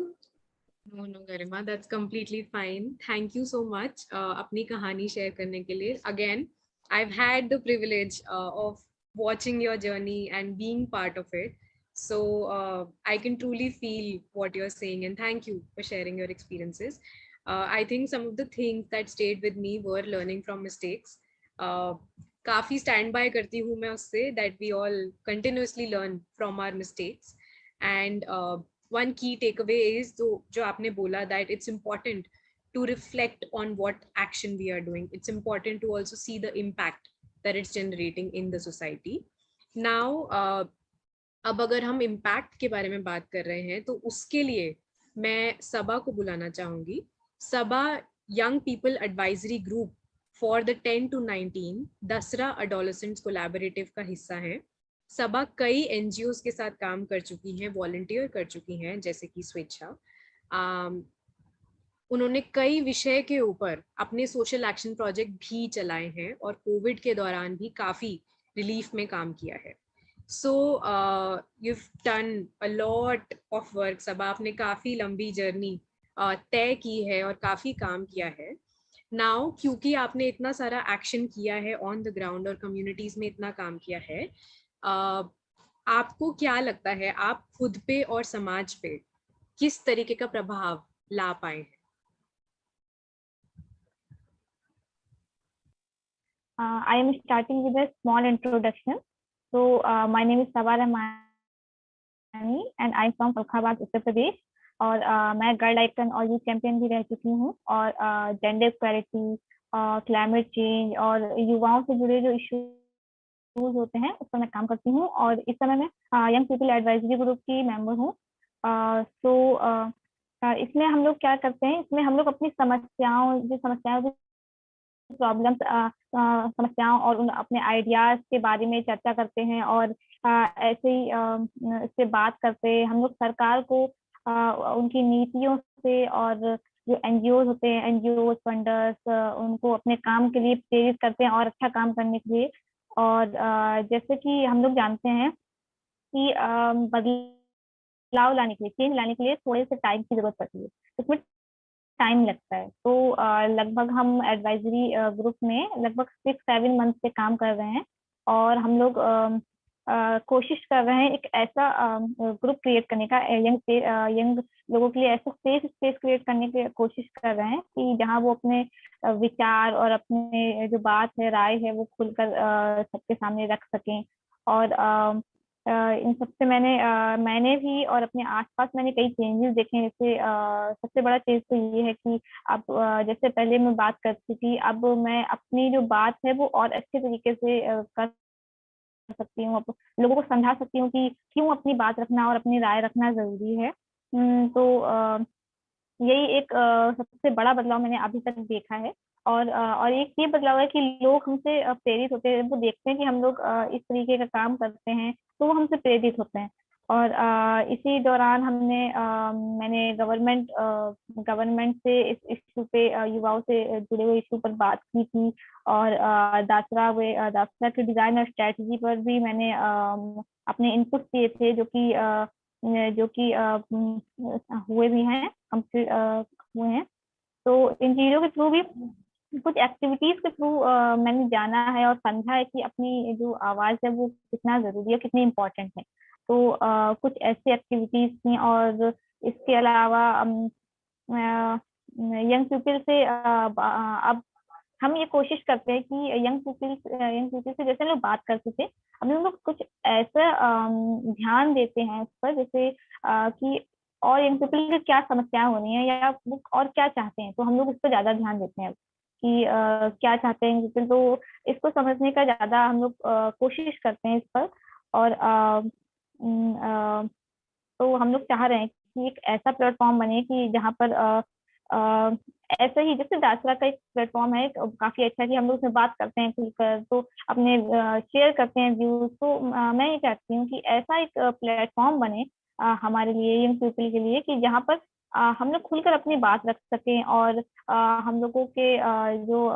No, Garima, that's completely fine. Thank you so much. अपनी कहानी share करने के लिए. Again, I've had the privilege of watching your journey and being part of it. So I can truly feel what you're saying, and thank you for sharing your experiences. I think some of the things that stayed with me were learning from mistakes. काफी stand by करती हूँ मैं उससे that we all continuously learn from our mistakes. And one key takeaway is जो आपने बोला that it's important to reflect on what action we are doing. It's important to also see the impact that it's generating in the society. Now, अब अगर हम impact के बारे में बात कर रहे हैं तो उसके लिए मैं सबा को बुलाना चाहूंगी. Saba young people advisory group for the 10 to 19 Dasra adolescents collaborative का हिस्सा है. सबा कई एनजीओज के साथ काम कर चुकी हैं, वॉलंटियर कर चुकी हैं, जैसे कि स्वेच्छा. उन्होंने कई विषय के ऊपर अपने सोशल एक्शन प्रोजेक्ट भी चलाए हैं और कोविड के दौरान भी काफी रिलीफ में काम किया है. सो you've done a lot of work. सब आपने काफी लंबी जर्नी तय की है और काफी काम किया है. नाउ क्योंकि आपने इतना सारा एक्शन किया है ऑन द ग्राउंड और कम्युनिटीज में इतना काम किया है, आपको क्या लगता है आप खुद पे और समाज पे किस तरीके का प्रभाव ला पाए हैं? I am starting with a small introduction. So, my name is Sabara Mani and I am from Conclave, Uttar Pradesh. और मैं गर्ल आइकन और यूथ चैंपियन भी रह चुकी हूँ. और जेंडर इक्वालिटी, क्लाइमेट चेंज और युवाओं से जुड़े जो इश्यूज होते हैं उस पर मैं काम करती हूँ. और इस समय मैं यंग पीपल एडवाइजरी ग्रुप की मेंबर हूँ. इसमें हम लोग क्या करते हैं, इसमें हम लोग अपनी समस्याओं प्रॉब्लम्स, समस्याओं और उन अपने आइडियाज के बारे में चर्चा करते हैं. और ऐसे ही इससे बात करते हैं हम लोग सरकार को उनकी नीतियों से और जो एनजीओ होते हैं, एनजीओ फंडर्स, उनको अपने काम के लिए प्रेरित करते हैं और अच्छा काम करने के लिए. और जैसे कि हम लोग जानते हैं कि बदलाव लाने के लिए, चेंज लाने के लिए थोड़े से टाइम की जरूरत पड़ती है, इसमें टाइम लगता है. तो लगभग हम एडवाइजरी ग्रुप में लगभग 6-7 मंथ से काम कर रहे हैं. और हम लोग कोशिश कर रहे हैं एक ऐसा ग्रुप क्रिएट करने का, यंग लोगों के लिए ऐसा सेफ स्पेस क्रिएट करने की कोशिश कर रहे हैं कि जहां वो अपने विचार और अपने जो बात है, राय है, वो खुलकर सबके सामने रख सकें. और इन सबसे मैंने भी और अपने आसपास मैंने कई चेंजेस देखे हैं. जैसे सबसे बड़ा चेंज तो ये है कि अब जैसे पहले मैं बात करती थी, अब मैं अपनी जो बात है वो और अच्छे तरीके से कर सकती हूँ. अब लोगों को समझा सकती हूँ कि क्यों अपनी बात रखना और अपनी राय रखना जरूरी है. तो यही एक सबसे बड़ा बदलाव मैंने अभी तक देखा है. और एक ये बदलाव है कि लोग हमसे प्रेरित होते हैं, वो देखते हैं कि हम लोग इस तरीके का काम करते हैं तो वो हमसे प्रेरित होते हैं. और इसी दौरान मैंने गवर्नमेंट से इस इशू पे, युवाओं से जुड़े हुए इशू पर बात की थी. और दासरा के डिजाइन और स्ट्रेटजी पर भी मैंने अपने इनपुट दिए थे, जो कि हुए भी हैं, कंप्लीट हुए हैं. तो इन चीजों के थ्रू भी, कुछ एक्टिविटीज के थ्रू मैंने जाना है और समझा है कि अपनी जो आवाज है वो कितना जरूरी है, कितनी इम्पोर्टेंट है. तो कुछ ऐसी एक्टिविटीज थी. और इसके अलावा यंग पीपल से अब हम ये कोशिश करते हैं कि यंग पीपल से जैसे हम लोग बात करते थे, अब हम लोग कुछ ऐसा ध्यान देते हैं इस पर, जैसे कि और यंग पीपल की क्या समस्याएं हो रही हैं या वो और क्या चाहते हैं. तो हम लोग इस पर ज्यादा ध्यान देते हैं कि क्या चाहते हैं यंग पीपल. तो इसको समझने का ज्यादा हम लोग कोशिश करते हैं इस पर. और तो हम लोग चाह रहे हैं कि एक ऐसा प्लेटफॉर्म बने कि जहाँ पर ऐसा ही जैसे दासरा का एक प्लेटफॉर्म है, काफी अच्छा, कि हम लोग उसमें बात करते हैं खुलकर, तो अपने शेयर करते हैं व्यूज. तो मैं ये चाहती हूँ कि ऐसा एक प्लेटफॉर्म बने हमारे लिए, यंग पीपल के लिए, कि जहाँ पर हम लोग खुलकर अपनी बात रख सकें. और हम लोगों के जो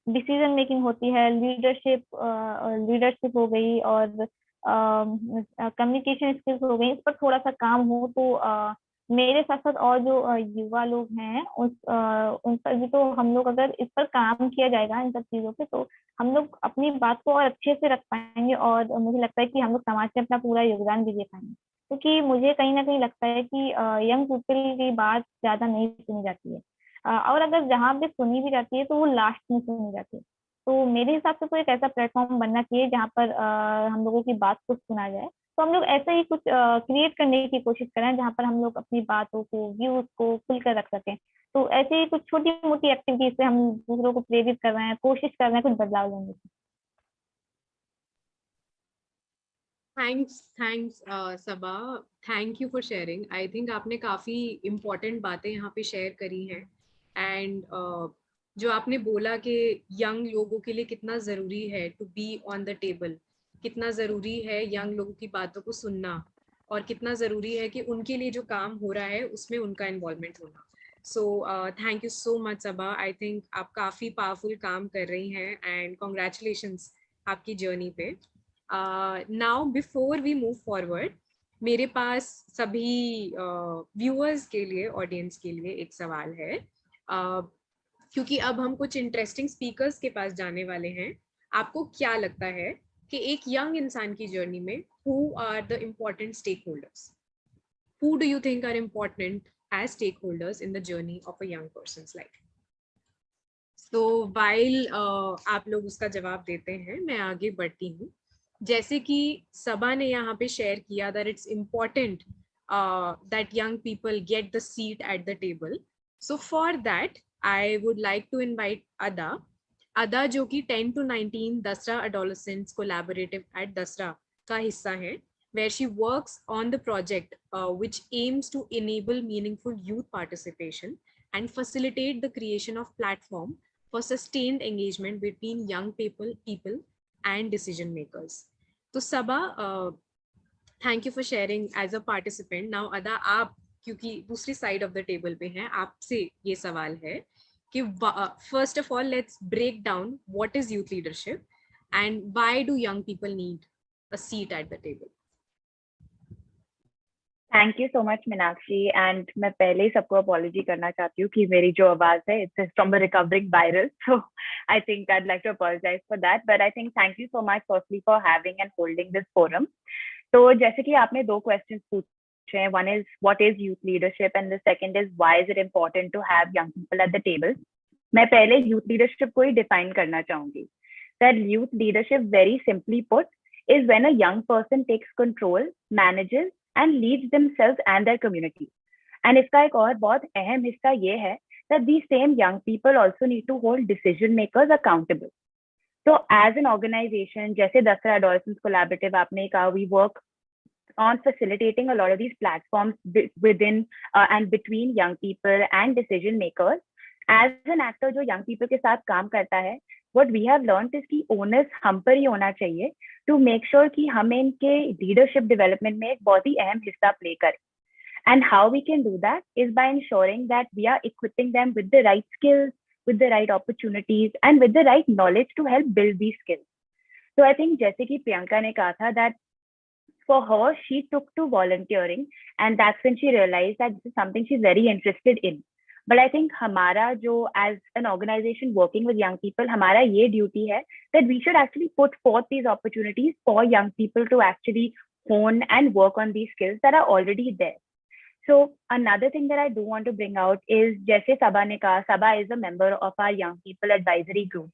डिसीजन मेकिंग होती है, लीडरशिप हो गई और कम्युनिकेशन स्किल्स हो गई, इस पर थोड़ा सा काम हो. तो मेरे साथ साथ और जो युवा लोग हैं उन पर भी, तो हम लोग अगर इस पर काम किया जाएगा इन सब चीजों पे, तो हम लोग अपनी बात को और अच्छे से रख पाएंगे. और मुझे लगता है कि हम लोग समाज में अपना पूरा योगदान भी दे पाएंगे, क्योंकि मुझे कहीं ना कहीं लगता है कि यंग पीपल की बात ज्यादा नहीं सुनी जाती है. और अगर जहाँ भी सुनी भी जाती है तो वो लास्ट में सुनी जाती है. तो मेरे हिसाब से तो एक ऐसा प्लेटफॉर्म बनना चाहिए जहाँ पर हम लोगों की बात को सुना जाए. तो हम लोग ऐसा ही कुछ क्रिएट करने की कोशिश करें जहाँ पर हम लोग अपनी बातों को, व्यूज को खुलकर रख सकें. तो ऐसे ही कुछ छोटी मोटी एक्टिविटीज से हम दूसरों को प्रेरित कर रहे हैं, कोशिश कर रहे हैं कुछ बदलाव लाने की. Thanks Saba, thank you for sharing. I think आपने काफी इम्पोर्टेंट बातें यहाँ पे शेयर करी हैं। एंड जो आपने बोला कि यंग लोगों के लिए कितना जरूरी है to be on the table, कितना जरूरी है यंग लोगों की बातों को सुनना, और कितना जरूरी है कि उनके लिए जो काम हो रहा है उसमें उनका इन्वॉल्वमेंट होना। So thank you so much Saba. I think आप काफी पावरफुल काम कर रही हैं एंड कॉन्ग्रेचुलेशंस आपकी जर्नी पे। Now before we move forward, मेरे पास सभी व्यूअर्स के लिए, ऑडियंस के लिए एक सवाल है। क्योंकि अब हम कुछ इंटरेस्टिंग स्पीकर्स के पास जाने वाले हैं, आपको क्या लगता है कि एक यंग इंसान की जर्नी में who are the important stakeholders? Who do you think are important as stakeholders in the journey of a young person's life? तो वाइल आप लोग उसका जवाब देते हैं, मैं आगे बढ़ती हूँ। जैसे कि सबा ने यहाँ पे शेयर किया that it's important that young people get the seat at the table. So for that I would like to invite Ada. Ada जो कि 10 to 19 Dasra adolescents collaborative at Dasra का हिस्सा है, where she works on the project which aims to enable meaningful youth participation and facilitate the creation of platform for sustained engagement between young people and decision makers. तो Saba, thank you for sharing as a participant. Now Ada, आप क्योंकि दूसरी side of the table पे हैं, आपसे ये सवाल है कि first of all let's break down what is youth leadership and why do young people need a seat at the table? Thank you so much Meenakshi, and मैं पहले ही सबको अपॉलॉजी करना चाहती हूँ कि मेरी जो आवाज है it's from a recovering viral, so I think I like to apologise for that, but I think thank you so much firstly for having and holding this forum. तो जैसे कि आपने दो क्वेश्चंस पूछे हैं, one is what is youth leadership and the second is why is it important to have young people at the table. मैं पहले youth leadership को ही डिफाइन करना चाहूंगी। That youth leadership, very simply put, is when a young person takes control, manages and leads themselves and their community. And इसका एक और बहुत अहम हिस्सा ये है that these same young people also need to hold decision makers accountable. So as an organization, जैसे दसरा Adolescents Collaborative आपने कहा, we work on facilitating a lot of these platforms within and between young people and decision makers. As an actor जो young people के साथ काम करता है, what we have learned is कि ओनर्स हम पर ही होना चाहिए टू मेक श्योर कि हम इनके लीडरशिप डेवलपमेंट में एक बहुत ही अहम हिस्सा प्ले करें। And how we can do that is by ensuring that we are equipping them with the right skills, with the right opportunities and with the right knowledge to help build these skills. So I think जैसे कि प्रियंका ने कहा था that for her, she took to volunteering and that's when she realized that this is something she's very interested in. But I think हमारा जो as an organization working with young people, हमारा ये duty है that we should actually put forth these opportunities for young people to actually hone and work on these skills that are already there. So another thing that I do want to bring out is जैसे सबा ने कहा, सबा is a member of our young people advisory group.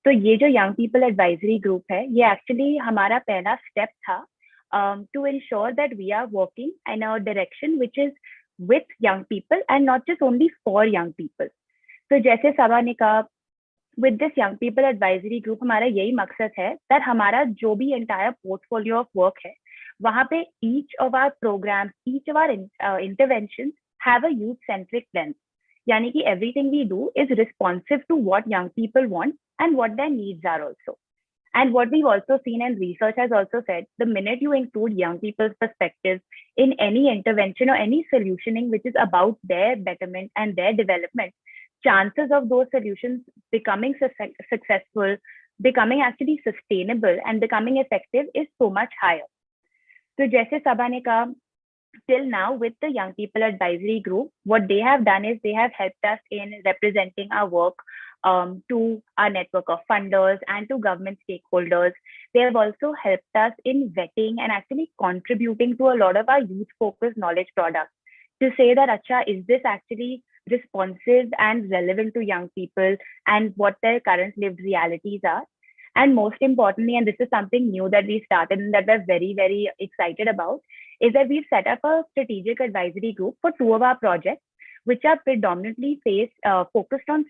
तो ये जो young people advisory group है, ये actually हमारा पहला step था to ensure that we are working in a direction which is with young people and not just only for young people. So जैसे सबा ने कहा, with this young people advisory group हमारा यही मकसद है that हमारा जो भी entire portfolio of work है, वहाँ पे each of our programs, each of our interventions have a youth-centric lens. यानी कि everything we do is responsive to what young people want and what their needs are also. And what we've also seen and research has also said, the minute you include young people's perspectives in any intervention or any solutioning which is about their betterment and their development, chances of those solutions becoming successful, becoming actually sustainable and becoming effective is so much higher. So जैसे सबा ने कहा, till now with the young people advisory group, what they have done is they have helped us in representing our work to our network of funders and to government stakeholders. They have also helped us in vetting and actually contributing to a lot of our youth-focused knowledge products to say that, Acha, is this actually responsive and relevant to young people and what their current lived realities are? And most importantly, and this is something new that we started and that we're very, very excited about, is that we've set up a strategic advisory group for 2 of our projects, which are predominantly focused on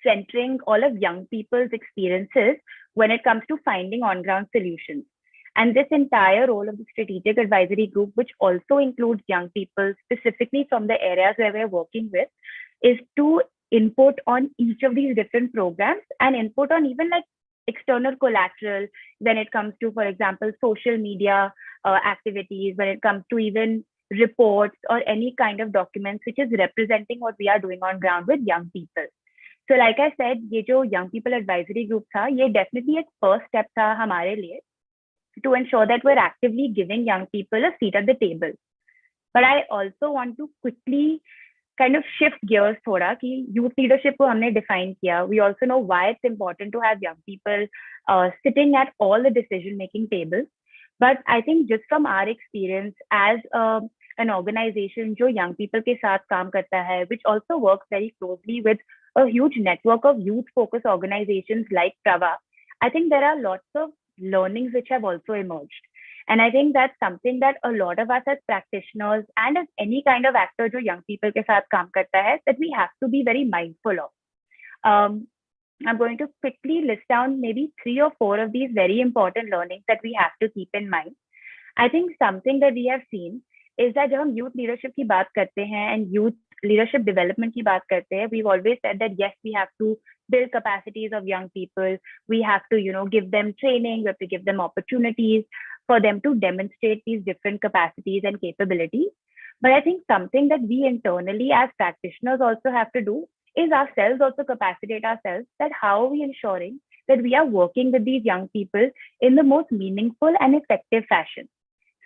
centering all of young people's experiences when it comes to finding on-ground solutions. And this entire role of the strategic advisory group, which also includes young people specifically from the areas where we're working with, is to input on each of these different programs and input on even like external collateral when it comes to, for example, social media activities, when it comes to even reports or any kind of documents which is representing what we are doing on ground with young people. So like I said, ये जो young people advisory group था, ये definitely एक first step था हमारे लिए to ensure that we're actively giving young people a seat at the table. But I also want to quickly kind of shift gears thoda ki youth leadership ko humne define kiya. We also know why it's important to have young people sitting at all the decision making tables. But I think just from our experience as an organization जो young people के साथ काम करता है, which also works very closely with a huge network of youth focused organizations like Prava, I think there are lots of learnings which have also emerged. And I think that's something that a lot of us as practitioners and as any kind of actor जो young people के साथ काम करता है, that we have to be very mindful of. I'm going to quickly list down maybe 3 or 4 of these very important learnings that we have to keep in mind. I think something that we have seen is that जब हम youth leadership की बात करते हैं and youth leadership development की बात करते हैं, we've always said that yes, we have to build capacities of young people. We have to, give them training. We have to give them opportunities for them to demonstrate these different capacities and capabilities. But I think something that we internally as practitioners also have to do is ourselves also capacitate ourselves that how are we ensuring that we are working with these young people in the most meaningful and effective fashion.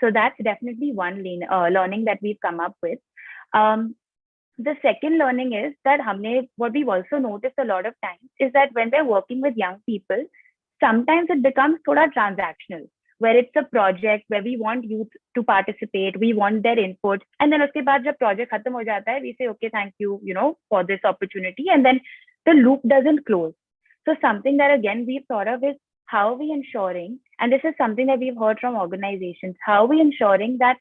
So that's definitely one learning that we've come up with. The second learning is that what we've also noticed a lot of times is that when we're working with young people, sometimes it becomes thoda transactional, where it's a project where we want youth to participate, we want their input, and then uske baad jab project khatam ho jata hai, we say, okay, thank you, for this opportunity, and then the loop doesn't close. So something that again we've thought of is how are we ensuring, and this is something that we've heard from organizations, how are we ensuring that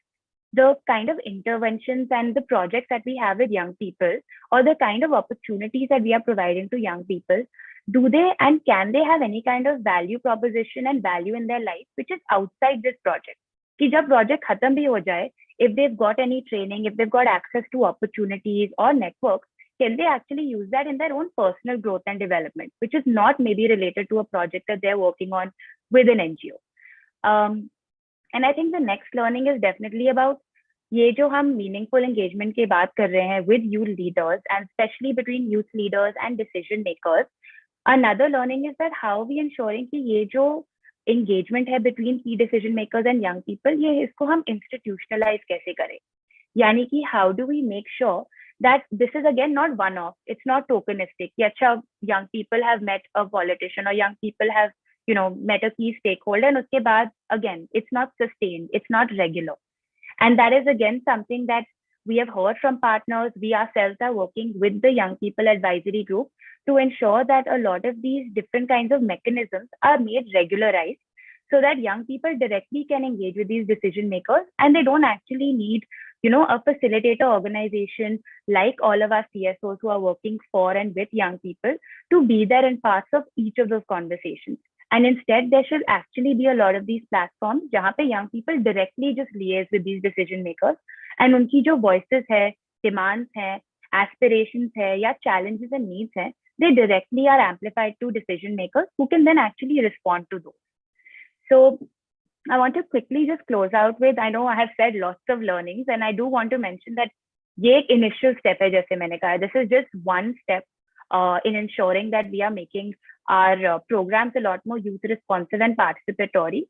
the kind of interventions and the projects that we have with young people, or the kind of opportunities that we are providing to young people, do they and can they have any kind of value proposition and value in their life which is outside this project? Ki jab project khatam bhi ho jaye, if they've got any training, if they've got access to opportunities or networks, can they actually use that in their own personal growth and development, which is not maybe related to a project that they're working on with an NGO. And I think the next learning is definitely about ये जो हम meaningful engagement की बात कर रहे हैं with youth leaders and especially between youth leaders and decision makers. Another learning is that how we ensuring कि ये जो engagement है between key decision makers and young people, ये इसको हम institutionalize कैसे करें? यानी कि how do we make sure that this is again not one-off, it's not tokenistic. कि अच्छा young people have met a politician or young people have met a key stakeholder and उसके बाद again it's not sustained, it's not regular. And that is again something that we have heard from partners. We ourselves are working with the young people advisory group to ensure that a lot of these different kinds of mechanisms are made regularized so that young people directly can engage with these decision makers and they don't actually need a facilitator organization like all of our CSOs who are working for and with young people to be there in parts of each of those conversations. And instead, there should actually be a lot of these platforms जहाँ पे young people directly just liaise with these decision makers and उनकी जो voices है, demands है, aspirations है या challenges and needs है, they directly are amplified to decision makers who can then actually respond to those. So I want to quickly just close out with, I know I have said lots of learnings and I do want to mention that ये एक initial step है जैसे मैंने कहा, this is just one step in ensuring that we are making our programs a lot more youth responsive and participatory.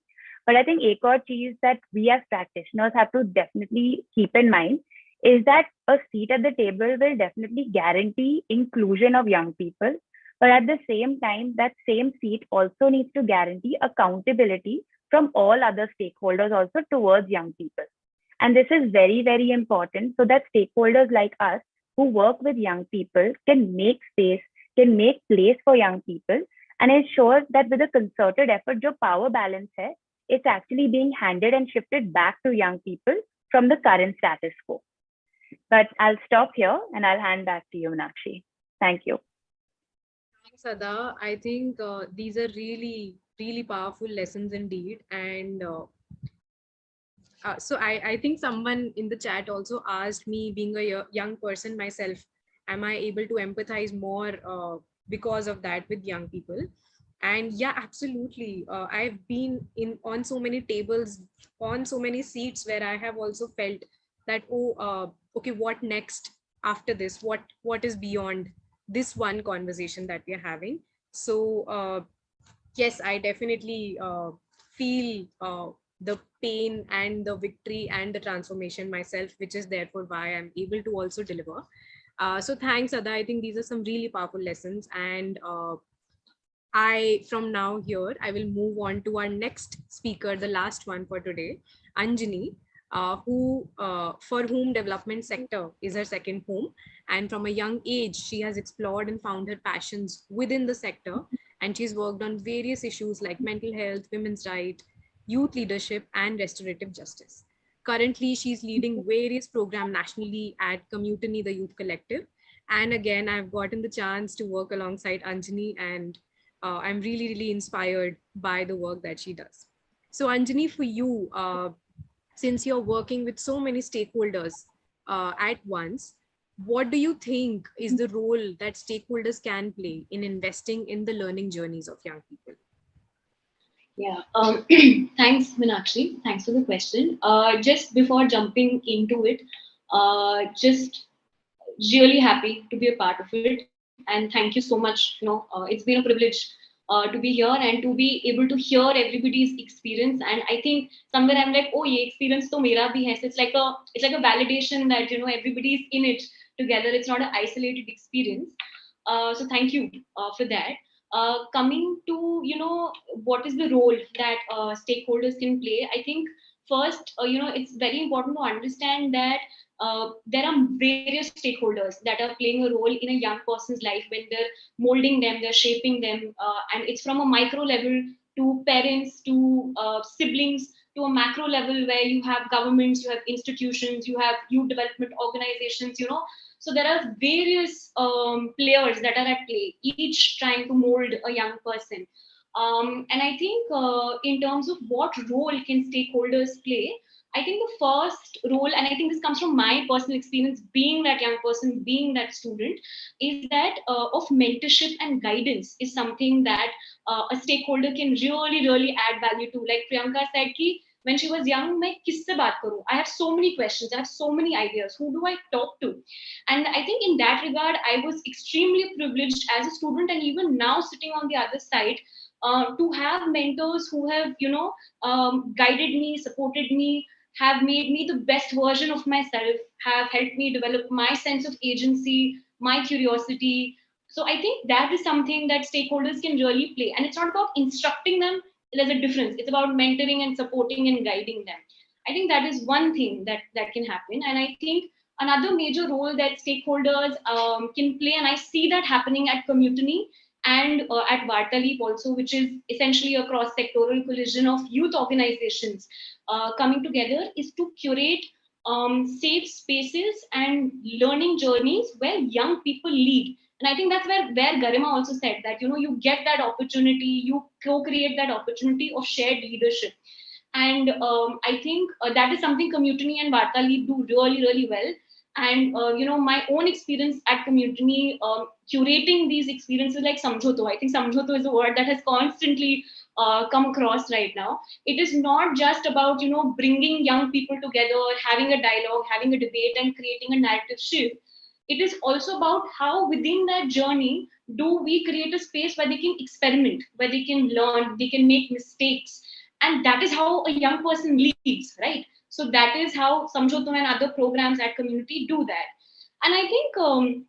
But I think एक और चीज that we as practitioners have to definitely keep in mind is that a seat at the table will definitely guarantee inclusion of young people. But at the same time, that same seat also needs to guarantee accountability from all other stakeholders also towards young people. And this is very, very important so that stakeholders like us who work with young people can make space, can make place for young people and ensure that with a concerted effort, जो power balance है, it's actually being handed and shifted back to young people from the current status quo. But I'll stop here and I'll hand back to you, Meenakshi. Thank you. Thanks, Ada. I think these are really really powerful lessons indeed. And so I think someone in the chat also asked me, being a young person myself, am I able to empathize more because of that with young people? And yeah, absolutely. I've been in on so many tables, on so many seats where I have also felt that, oh, okay, what next after this? What is beyond this one conversation that we're having? So yes, I definitely feel the pain and the victory and the transformation myself, which is therefore why I'm able to also deliver. So thanks, Ada. I think these are some really powerful lessons. And from now here, I will move on to our next speaker, the last one for today, Anjani, for whom development sector is her second home. And from a young age, she has explored and found her passions within the sector. And she's worked on various issues like mental health, women's rights, youth leadership, and restorative justice. Currently, she's leading various programs nationally at Commutiny, the Youth Collective. And again, I've gotten the chance to work alongside Anjani, and I'm really, really inspired by the work that she does. So, Anjani, for you, since you're working with so many stakeholders at once, what do you think is the role that stakeholders can play in investing in the learning journeys of young people? Yeah, thanks, Meenakshi. Thanks for the question. Just before jumping into it, just really happy to be a part of it, and thank you so much. It's been a privilege to be here and to be able to hear everybody's experience. And I think somewhere I'm like, oh, ye experience to mera bhi hai. So it's like a validation that everybody's in it together. It's not an isolated experience. So thank you for that. Coming to what is the role that stakeholders can play, I think first it's very important to understand that there are various stakeholders that are playing a role in a young person's life when they're molding them, they're shaping them, and it's from a micro level to parents to siblings to a macro level where you have governments, you have institutions, you have youth development organizations. So there are various players that are at play, each trying to mold a young person. And I think in terms of what role can stakeholders play, I think the first role, and I think this comes from my personal experience being that young person, being that student, is that of mentorship and guidance is something that a stakeholder can really, really add value to. Like Priyanka said, ki, when she was young, मैं किससे बात करूं? I have so many questions, I have so many ideas. Who do I talk to? And I think in that regard, I was extremely privileged as a student, and even now sitting on the other side, to have mentors who have, guided me, supported me, have made me the best version of myself, have helped me develop my sense of agency, my curiosity. So I think that is something that stakeholders can really play. And it's not about instructing them, there's a difference. It's about mentoring and supporting and guiding them. I think that is one thing that can happen. And I think another major role that stakeholders can play, and I see that happening at Commutiny and at Vartalip also, which is essentially a cross-sectoral collision of youth organizations coming together, is to curate safe spaces and learning journeys where young people lead. And I think that's where Garima also said that, you get that opportunity, you co-create that opportunity of shared leadership. And I think that is something Commutiny and Vartalip do really, really well. And my own experience at Commutiny, curating these experiences like Samjhoto. I think Samjhoto is a word that has constantly come across right now. It is not just about bringing young people together, having a dialogue, having a debate, and creating a narrative shift. It is also about how within that journey do we create a space where they can experiment, where they can learn, they can make mistakes, and that is how a young person leads, right? So that is how Samjhoto and other programs at Community do that. And I think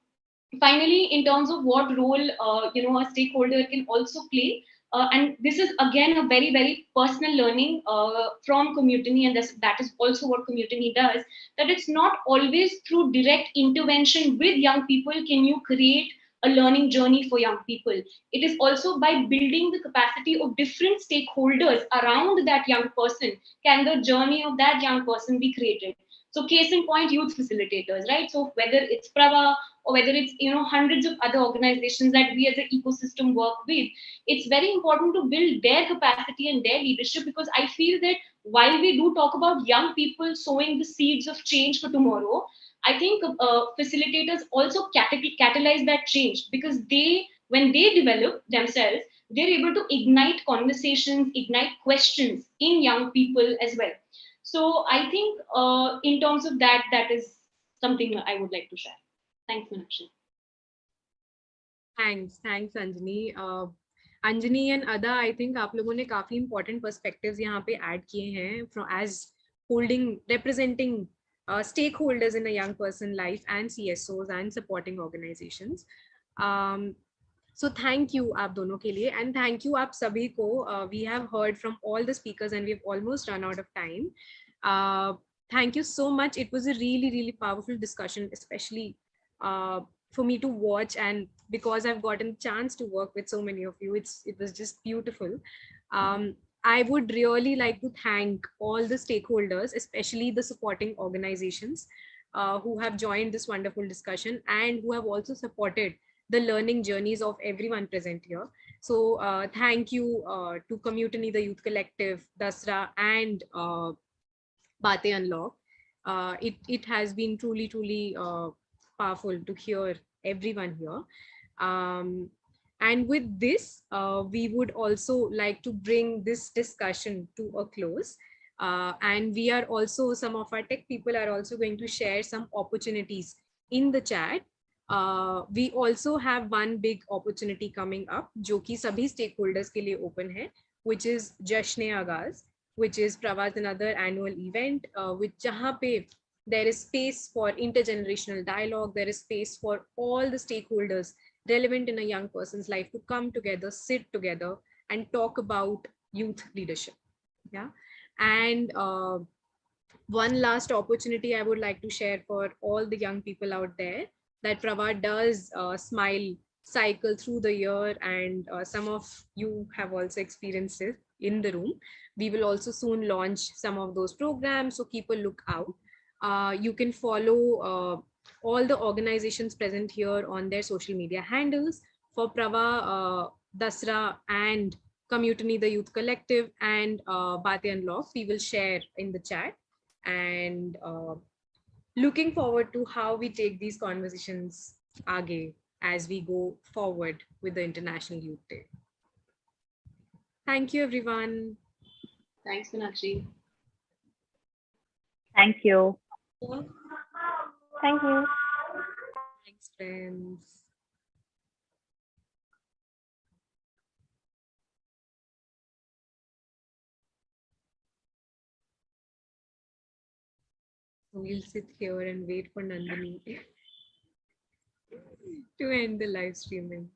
finally, in terms of what role a stakeholder can also play, and this is again a very, very personal learning from Commutiny, and that is also what Commutiny does, that it's not always through direct intervention with young people can you create a learning journey for young people. It is also by building the capacity of different stakeholders around that young person can the journey of that young person be created. So case in point, youth facilitators, right? So whether it's Prava or whether it's hundreds of other organizations that we as an ecosystem work with, it's very important to build their capacity and their leadership, because I feel that while we do talk about young people sowing the seeds of change for tomorrow, I think facilitators also catalyze that change, because when they develop themselves, they're able to ignite conversations, ignite questions in young people as well. So I think in terms of that, that is something I would like to share. Thanks, Meenakshi. Thanks Anjani. Anjani and Ada, I think आप लोगों ने काफी important perspectives यहाँ पे add किए हैं from as representing stakeholders in a young person life and CSOs and supporting organizations. So thank you आप दोनों के लिए, and thank you आप सभी को. We have heard from all the speakers and we've almost run out of time. Thank you so much. It was a really powerful discussion, especially for me to watch, and because I've gotten a chance to work with so many of you, it was just beautiful. I would really like to thank all the stakeholders, especially the supporting organizations who have joined this wonderful discussion and who have also supported the learning journeys of everyone present here. So thank you to Commutiny, the Youth Collective, Dasra, and Bate Unlock. It has been truly powerful to hear everyone here. And with this, we would also like to bring this discussion to a close. And we are also, some of our tech people are also going to share some opportunities in the chat. We also have one big opportunity coming up, जो कि सभी stakeholders के लिए open है, which is Jashn-e-Agaz, which is Pravas another annual event, which jahan pe there is space for intergenerational dialogue, there is space for all the stakeholders relevant in a young person's life to come together, sit together, and talk about youth leadership. Yeah, and one last opportunity I would like to share for all the young people out there, that Prava does smile cycle through the year, and some of you have also experienced it in the room. We will also soon launch some of those programs, so keep a look out. You can follow all the organizations present here on their social media handles. For Prava, Dasra, and Commutiny, the Youth Collective, and Bate Unlock, we will share in the chat. And looking forward to how we take these conversations aage as we go forward with the International Youth Day. Thank you, everyone. Thanks, Meenakshi. Thank you. Thank you. Thanks, friends. We'll sit here and wait for Nandini to end the live streaming.